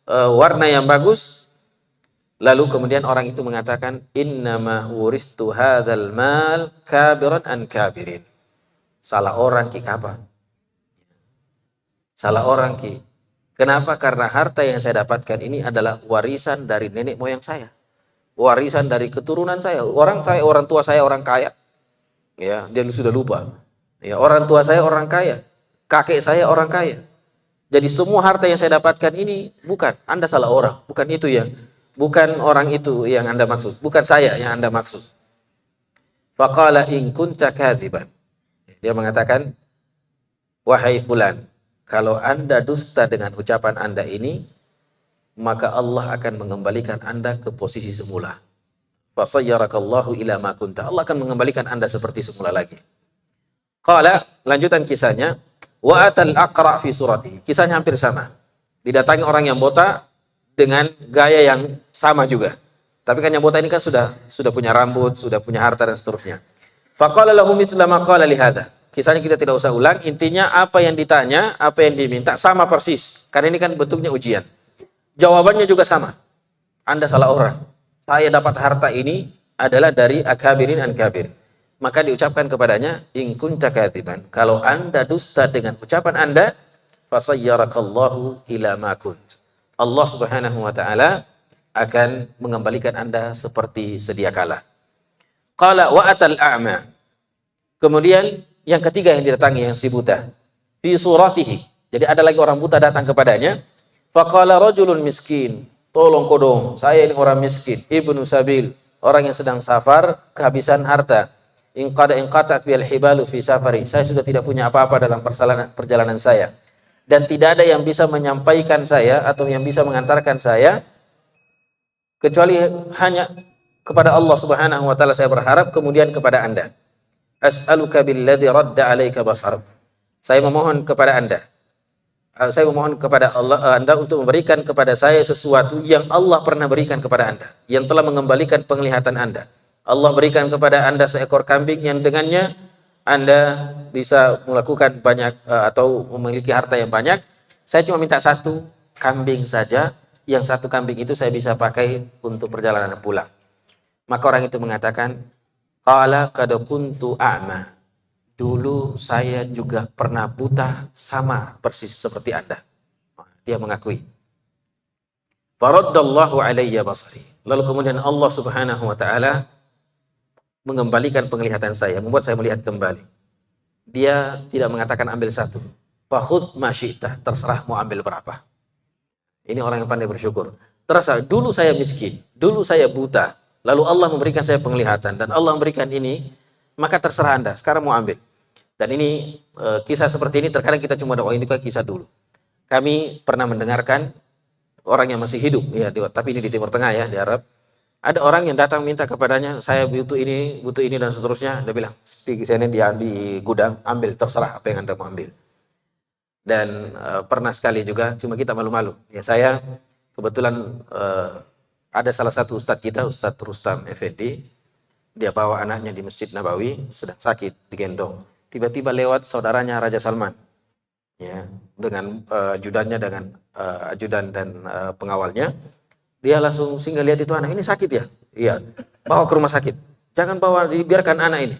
warna yang bagus. Lalu kemudian orang itu mengatakan, innama wuristu hadzal mal kabiran an kabirin. Salah orang ki apa? Salah orang ki. Kenapa? Karena harta yang saya dapatkan ini adalah warisan dari nenek moyang saya. Warisan dari keturunan saya. Orang tua saya orang kaya. Ya, dia sudah lupa. Ya, orang tua saya orang kaya. Kakek saya orang kaya. Jadi semua harta yang saya dapatkan ini bukan, Anda salah orang, bukan itu yang, bukan orang itu yang Anda maksud, bukan saya yang Anda maksud. Faqala in kunta kadziban. Dia mengatakan, wahai fulan, kalau Anda dusta dengan ucapan Anda ini, maka Allah akan mengembalikan Anda ke posisi semula. Fasayyarakallahu ila ma kunta. Allah akan mengembalikan Anda seperti semula lagi. Qala, lanjutan kisahnya, wa atal aqra fi surati. Kisahnya hampir sama. Didatangi orang yang botak dengan gaya yang sama juga. Tapi kan yang botak ini kan sudah punya rambut, sudah punya harta dan seterusnya. Faqala lahu mithla ma qala li hadza. Kisahnya kita tidak usah ulang, intinya apa yang ditanya, apa yang diminta sama persis. Karena ini kan bentuknya ujian. Jawabannya juga sama. Anda salah orang. Saya dapat harta ini adalah dari akabirin an kabir. Maka diucapkan kepadanya, in kunta kadziban. Kalau Anda dusta dengan ucapan Anda, fasayyarakallahu ila ma kunt. Allah Subhanahu wa taala akan mengembalikan Anda seperti sedia kala. Qala wa atal a'ma. Kemudian yang ketiga yang didatangi yang si buta. Fi suratihi. Jadi ada lagi orang buta datang kepadanya. Faqala rajulun miskin. Tolong kodong, saya ini orang miskin, ibnu sabil, orang yang sedang safar, kehabisan harta. In qata'at bil hibalu fi safari. Saya sudah tidak punya apa-apa dalam perjalanan saya. Dan tidak ada yang bisa menyampaikan saya atau yang bisa mengantarkan saya kecuali hanya kepada Allah Subhanahu wa taala saya berharap, kemudian kepada Anda. As'aluka billadzi radda 'alaika basar. Saya memohon kepada Allah, Anda untuk memberikan kepada saya sesuatu yang Allah pernah berikan kepada Anda, yang telah mengembalikan penglihatan Anda. Allah berikan kepada Anda seekor kambing yang dengannya Anda bisa melakukan banyak atau memiliki harta yang banyak. Saya cuma minta satu kambing saja, yang satu kambing itu saya bisa pakai untuk perjalanan pulang. Maka orang itu mengatakan, qala qad kuntu a'ma. Dulu saya juga pernah buta sama persis seperti Anda. Dia mengakui. Faraddallahu alayya basari. Lalu kemudian Allah Subhanahu wa taala mengembalikan penglihatan saya, membuat saya melihat kembali. Dia tidak mengatakan ambil satu. Fakhudh ma syi'ta, terserah mau ambil berapa. Ini orang yang pandai bersyukur. Terasa dulu saya miskin, dulu saya buta, lalu Allah memberikan saya penglihatan dan Allah memberikan ini, maka terserah Anda, sekarang mau ambil. Dan ini kisah seperti ini terkadang kita cuma ini kan kisah dulu. Kami pernah mendengarkan orang yang masih hidup ya, tapi ini di Timur Tengah ya, di Arab. Ada orang yang datang minta kepadanya, saya butuh ini dan seterusnya. Dia bilang, saya ini di gudang, ambil terserah apa yang Anda mau ambil. Dan pernah sekali juga, cuma kita malu-malu. Ya saya kebetulan ada salah satu ustadz kita, Ustadz Rustam Effendi, dia bawa anaknya di Masjid Nabawi, sedang sakit, digendong. Tiba-tiba lewat saudaranya Raja Salman, ya, dengan ajudannya, dengan ajudan dan pengawalnya. Dia langsung singgah lihat itu anak ini sakit ya, iya, bawa ke rumah sakit. Jangan bawa, dibiarkan anak ini.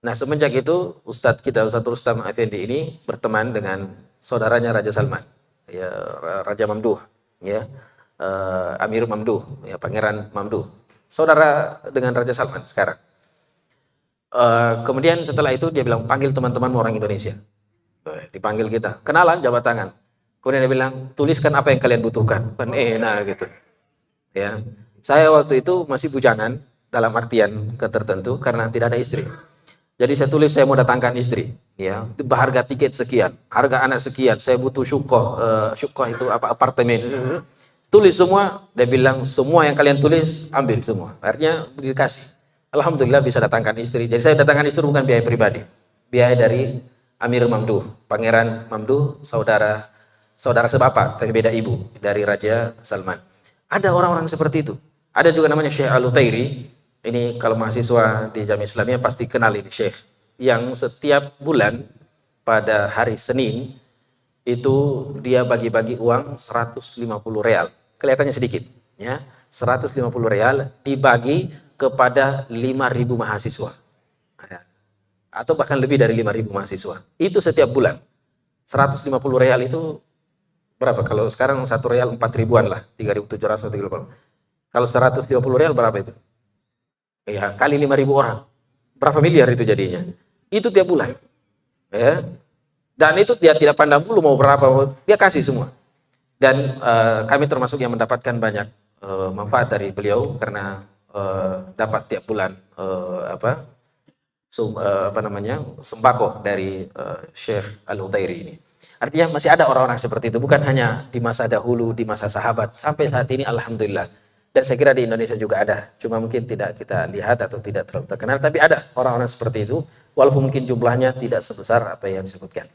Nah semenjak itu Ustadz kita, Ustadz Rustam Effendi ini berteman dengan saudaranya Raja Salman, ya, Raja Mamduh, ya, Amir Mamduh, ya, Pangeran Mamduh, saudara dengan Raja Salman sekarang. Kemudian setelah itu dia bilang, panggil teman-temanmu orang Indonesia. Dipanggil kita, kenalan, jabat tangan. Kemudian dia bilang, tuliskan apa yang kalian butuhkan. Kan enak gitu. Ya, saya waktu itu masih bujangan dalam artian tertentu karena tidak ada istri. Jadi saya tulis saya mau datangkan istri, ya, harga tiket sekian, harga anak sekian, saya butuh syukoh, syukoh itu apa apartemen, tulis semua. Dia bilang semua yang kalian tulis ambil semua, artinya dikasih. Alhamdulillah bisa datangkan istri. Jadi saya datangkan istri bukan biaya pribadi, biaya dari Amir Mamduh, Pangeran Mamduh, saudara sebapak tapi beda ibu dari Raja Salman. Ada orang-orang seperti itu. Ada juga namanya Syekh Al-Utairi. Ini kalau mahasiswa di Jamiah Islamiyah pasti kenal ini Syekh. Yang setiap bulan pada hari Senin itu dia bagi-bagi uang 150 real. Kelihatannya sedikit, ya. 150 real dibagi kepada 5.000 mahasiswa. Atau bahkan lebih dari 5.000 mahasiswa. Itu setiap bulan. 150 real itu berapa? Kalau sekarang 1 real 4 ribuan lah, 3.730. Kalau 150 real berapa itu? Ya, kali 5.000 orang. Berapa miliar itu jadinya? Itu tiap bulan. Ya. Dan itu dia tidak pandang bulu mau berapa, dia kasih semua. Dan kami termasuk yang mendapatkan banyak manfaat dari beliau karena dapat tiap bulan sembako dari Syekh Al-Utairi ini. Artinya masih ada orang-orang seperti itu, bukan hanya di masa dahulu, di masa sahabat, sampai saat ini alhamdulillah. Dan saya kira di Indonesia juga ada, cuma mungkin tidak kita lihat atau tidak terlalu terkenal, tapi ada orang-orang seperti itu, walaupun mungkin jumlahnya tidak sebesar apa yang disebutkan.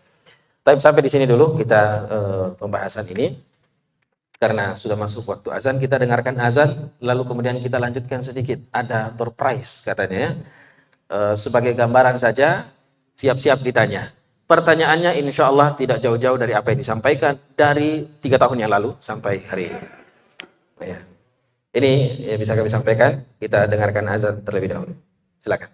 Tapi sampai di sini dulu kita pembahasan ini, karena sudah masuk waktu azan, kita dengarkan azan, lalu kemudian kita lanjutkan sedikit. Ada door prize katanya ya. Sebagai gambaran saja, siap-siap ditanya. Pertanyaannya insya Allah tidak jauh-jauh dari apa yang disampaikan dari 3 tahun yang lalu sampai hari ini. Ya. Ini ya, bisa kami sampaikan. Kita dengarkan azan terlebih dahulu. Silakan.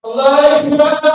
Allah Akbar.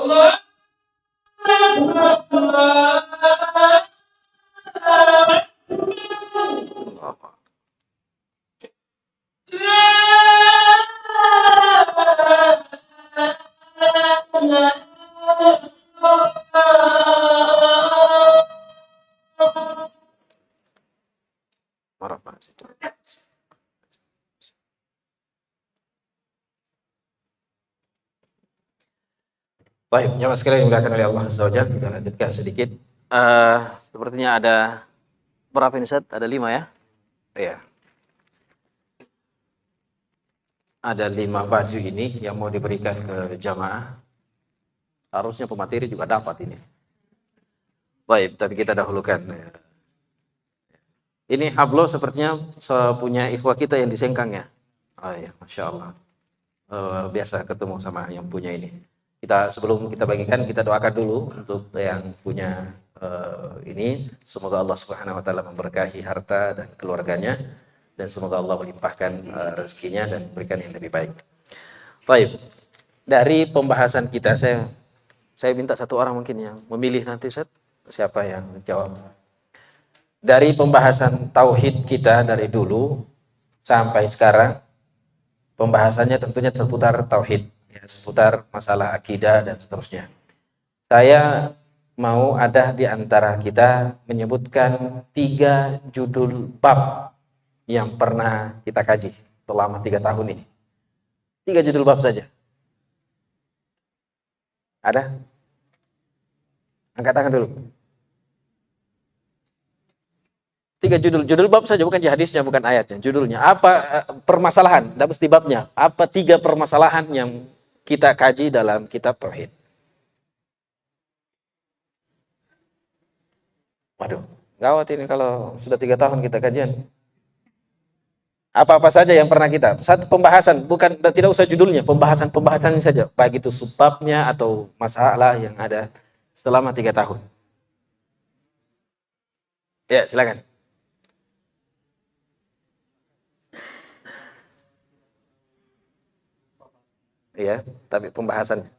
Marah, Pak. Baik, jamaah sekalian yang dimuliakan oleh Allah Azza wa Jalla, kita lanjutkan sedikit. Sepertinya ada berapa ini, Ustaz? Ada 5 ya? Iya. Ada 5 baju ini yang mau diberikan ke jamaah. Harusnya pemateri juga dapat ini. Baik, tapi kita dahulukan. Ini hablo sepertinya punya ikhwah kita yang di Sengkang ya. Oh ya, Masya Allah. Biasa ketemu sama yang punya ini. Sebelum kita bagikan, kita doakan dulu untuk yang punya ini. Semoga Allah Subhanahu Wa Taala memberkahi harta dan keluarganya, dan semoga Allah melimpahkan rezekinya dan berikan yang lebih baik. Baik, dari pembahasan kita, saya minta satu orang mungkin yang memilih nanti, Ustaz, siapa yang jawab. Dari pembahasan tauhid kita dari dulu sampai sekarang, pembahasannya tentunya seputar tauhid, ya, seputar masalah akidah dan seterusnya. Saya mau ada di antara kita menyebutkan 3 judul bab yang pernah kita kaji selama 3 tahun ini. 3 judul bab saja. Ada? Angkat tangan dulu. 3 judul bab saja, bukan hadisnya, bukan ayatnya. Judulnya apa? Permasalahan, tidak mesti babnya. Apa 3 permasalahan yang kita kaji dalam kitab tauhid? Waduh, gawat ini kalau sudah 3 tahun kita kajian. Apa-apa saja yang pernah kita, satu pembahasan, bukan, tidak usah judulnya, pembahasan saja, baik itu subbabnya atau masalah yang ada selama 3 tahun. Ya, silakan. Iya, tapi pembahasannya.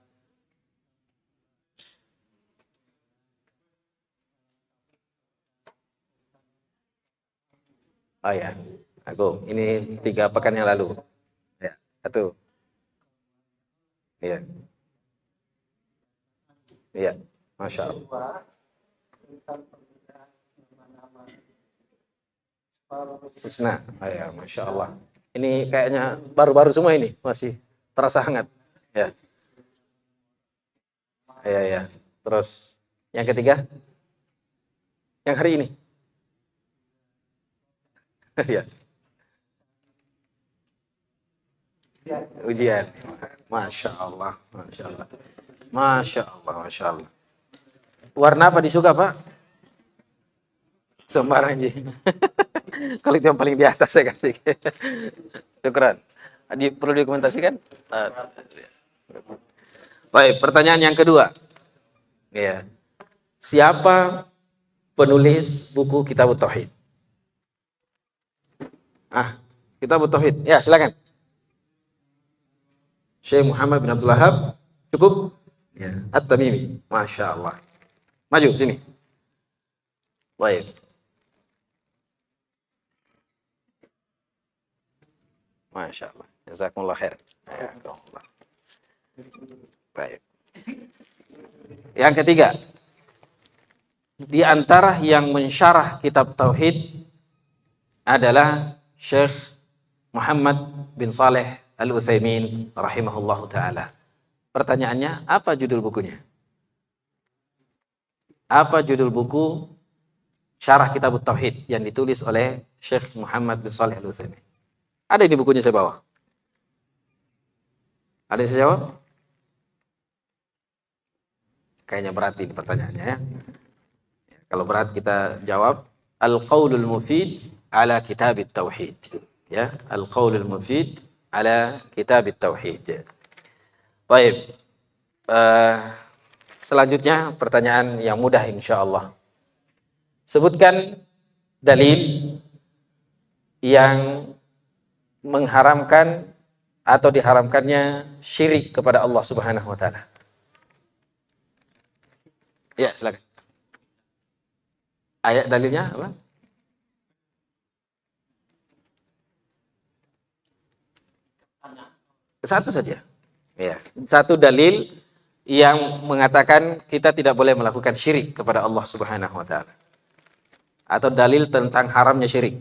Oh ya, ini 3 pekan yang lalu. Ya, 1. Iya. Iya, Masya Allah. Husna, oh ya, Masya Allah. Ini kayaknya baru-baru semua ini, masih terasa hangat. Ya. Iya, ya. Terus yang ketiga, yang hari ini. Ya. Ujian. Masya Allah, Masya Allah. Masya Allah, Masya Allah. Warna apa disuka, Pak? Sembarang aja. Kalau itu yang paling di atas saya kasih. Syukran. Perlu dokumentasikan? Baik, pertanyaan yang kedua. Ya. Siapa penulis buku Kitab Tauhid? Kitab Tauhid. Ya, silakan. Syekh Muhammad bin Abdul Wahab. Cukup? Ya. At-Tamimi. Masya Allah. Maju sini. Baik. Masya Allah. Jazakumullah khair. Baik. Yang ketiga, di antara yang mensyarah kitab Tauhid adalah Syekh Muhammad bin Saleh Al-Utsaimin rahimahullahu ta'ala. Pertanyaannya, apa judul bukunya? Apa judul buku syarah kitab Tauhid yang ditulis oleh Syekh Muhammad bin Saleh Al-Utsaimin? Ada di bukunya saya bawa. Ada yang saya jawab? Kayaknya berat ini pertanyaannya ya. Kalau berat kita jawab Al-Qaulul Mufid ala Kitabit Tauhid. Ya, Al-Qaulul Mufid ala Kitabit Tauhid. Baik. Selanjutnya pertanyaan yang mudah insyaallah. Sebutkan dalil yang mengharamkan atau diharamkannya syirik kepada Allah Subhanahu wa taala. Ya, silakan. Ayat dalilnya apa? Satu saja. Ya, satu dalil yang mengatakan kita tidak boleh melakukan syirik kepada Allah Subhanahu wa taala. Atau dalil tentang haramnya syirik.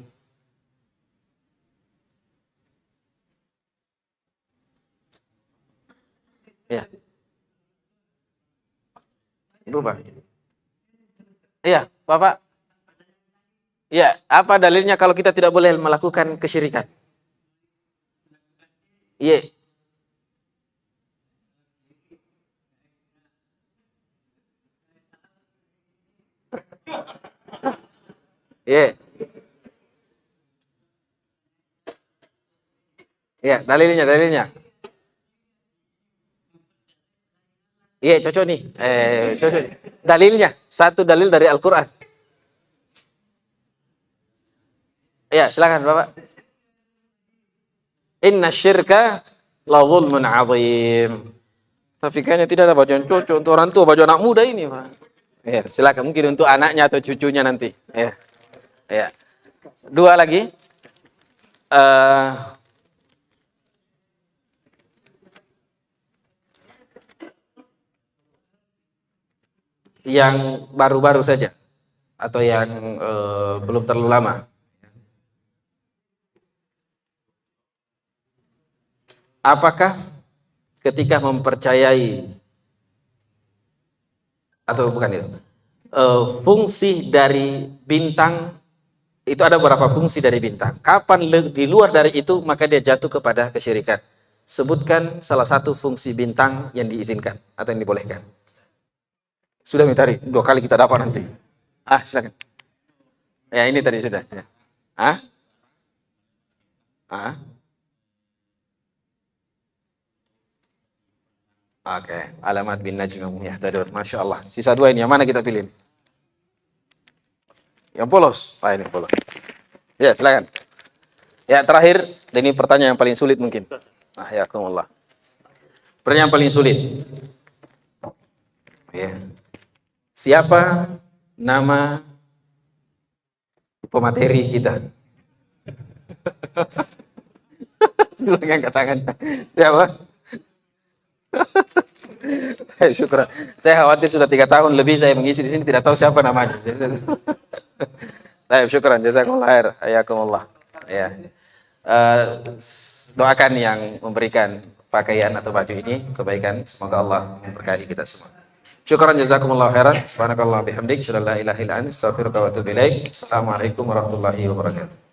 Ya. Lupa. Iya, Bapak. Ya, apa dalilnya kalau kita tidak boleh melakukan kesyirikan? Iya. Iya. Iya, dalilnya. Iya, cocok nih. Cocok. Dalilnya, satu dalil dari Al-Qur'an. Iya, silakan Bapak. Inna syirka la zulmun azim. Tapi kayaknya tidak ada baju yang cocok untuk orang tua, baju anak muda ini, Pak. Ya, silakan mungkin untuk anaknya atau cucunya nanti. Ya. Ya. Dua lagi. Yang baru-baru saja atau yang belum terlalu lama. Apakah ketika mempercayai atau bukan itu fungsi dari bintang itu ada beberapa fungsi dari bintang. Kapan di luar dari itu maka dia jatuh kepada kesyirikan. Sebutkan salah satu fungsi bintang yang diizinkan atau yang dibolehkan. Sudah mitari 2 kali kita dapat nanti. Silakan. Ya ini tadi sudah. Ya. Oke, alamat bin najmi yahtadun. Masya Allah. Sisa 2 ini yang mana kita pilih? Yang polos. Ini polos. Ya, silakan. Ya, terakhir, ini pertanyaan yang paling sulit mungkin. Ya, Allah. Pertanyaan paling sulit. Ya. Siapa nama pemateri kita? Silakan angkat tangan. Siapa? Syukur. Saya khawatir sudah 3 tahun lebih saya mengisi di sini tidak tahu siapa namanya. Baik, syukran. Jazakumullah khair. Hayakumullah. Ya. Doakan yang memberikan pakaian atau baju ini kebaikan, semoga Allah memberkahi kita semua. Syukran jazakumullah khairan. Subhanakallah bihamdik, asyhadu an la ilaha illa anta, astaghfiruka wa atubu ilaik. Assalamualaikum warahmatullahi wabarakatuh.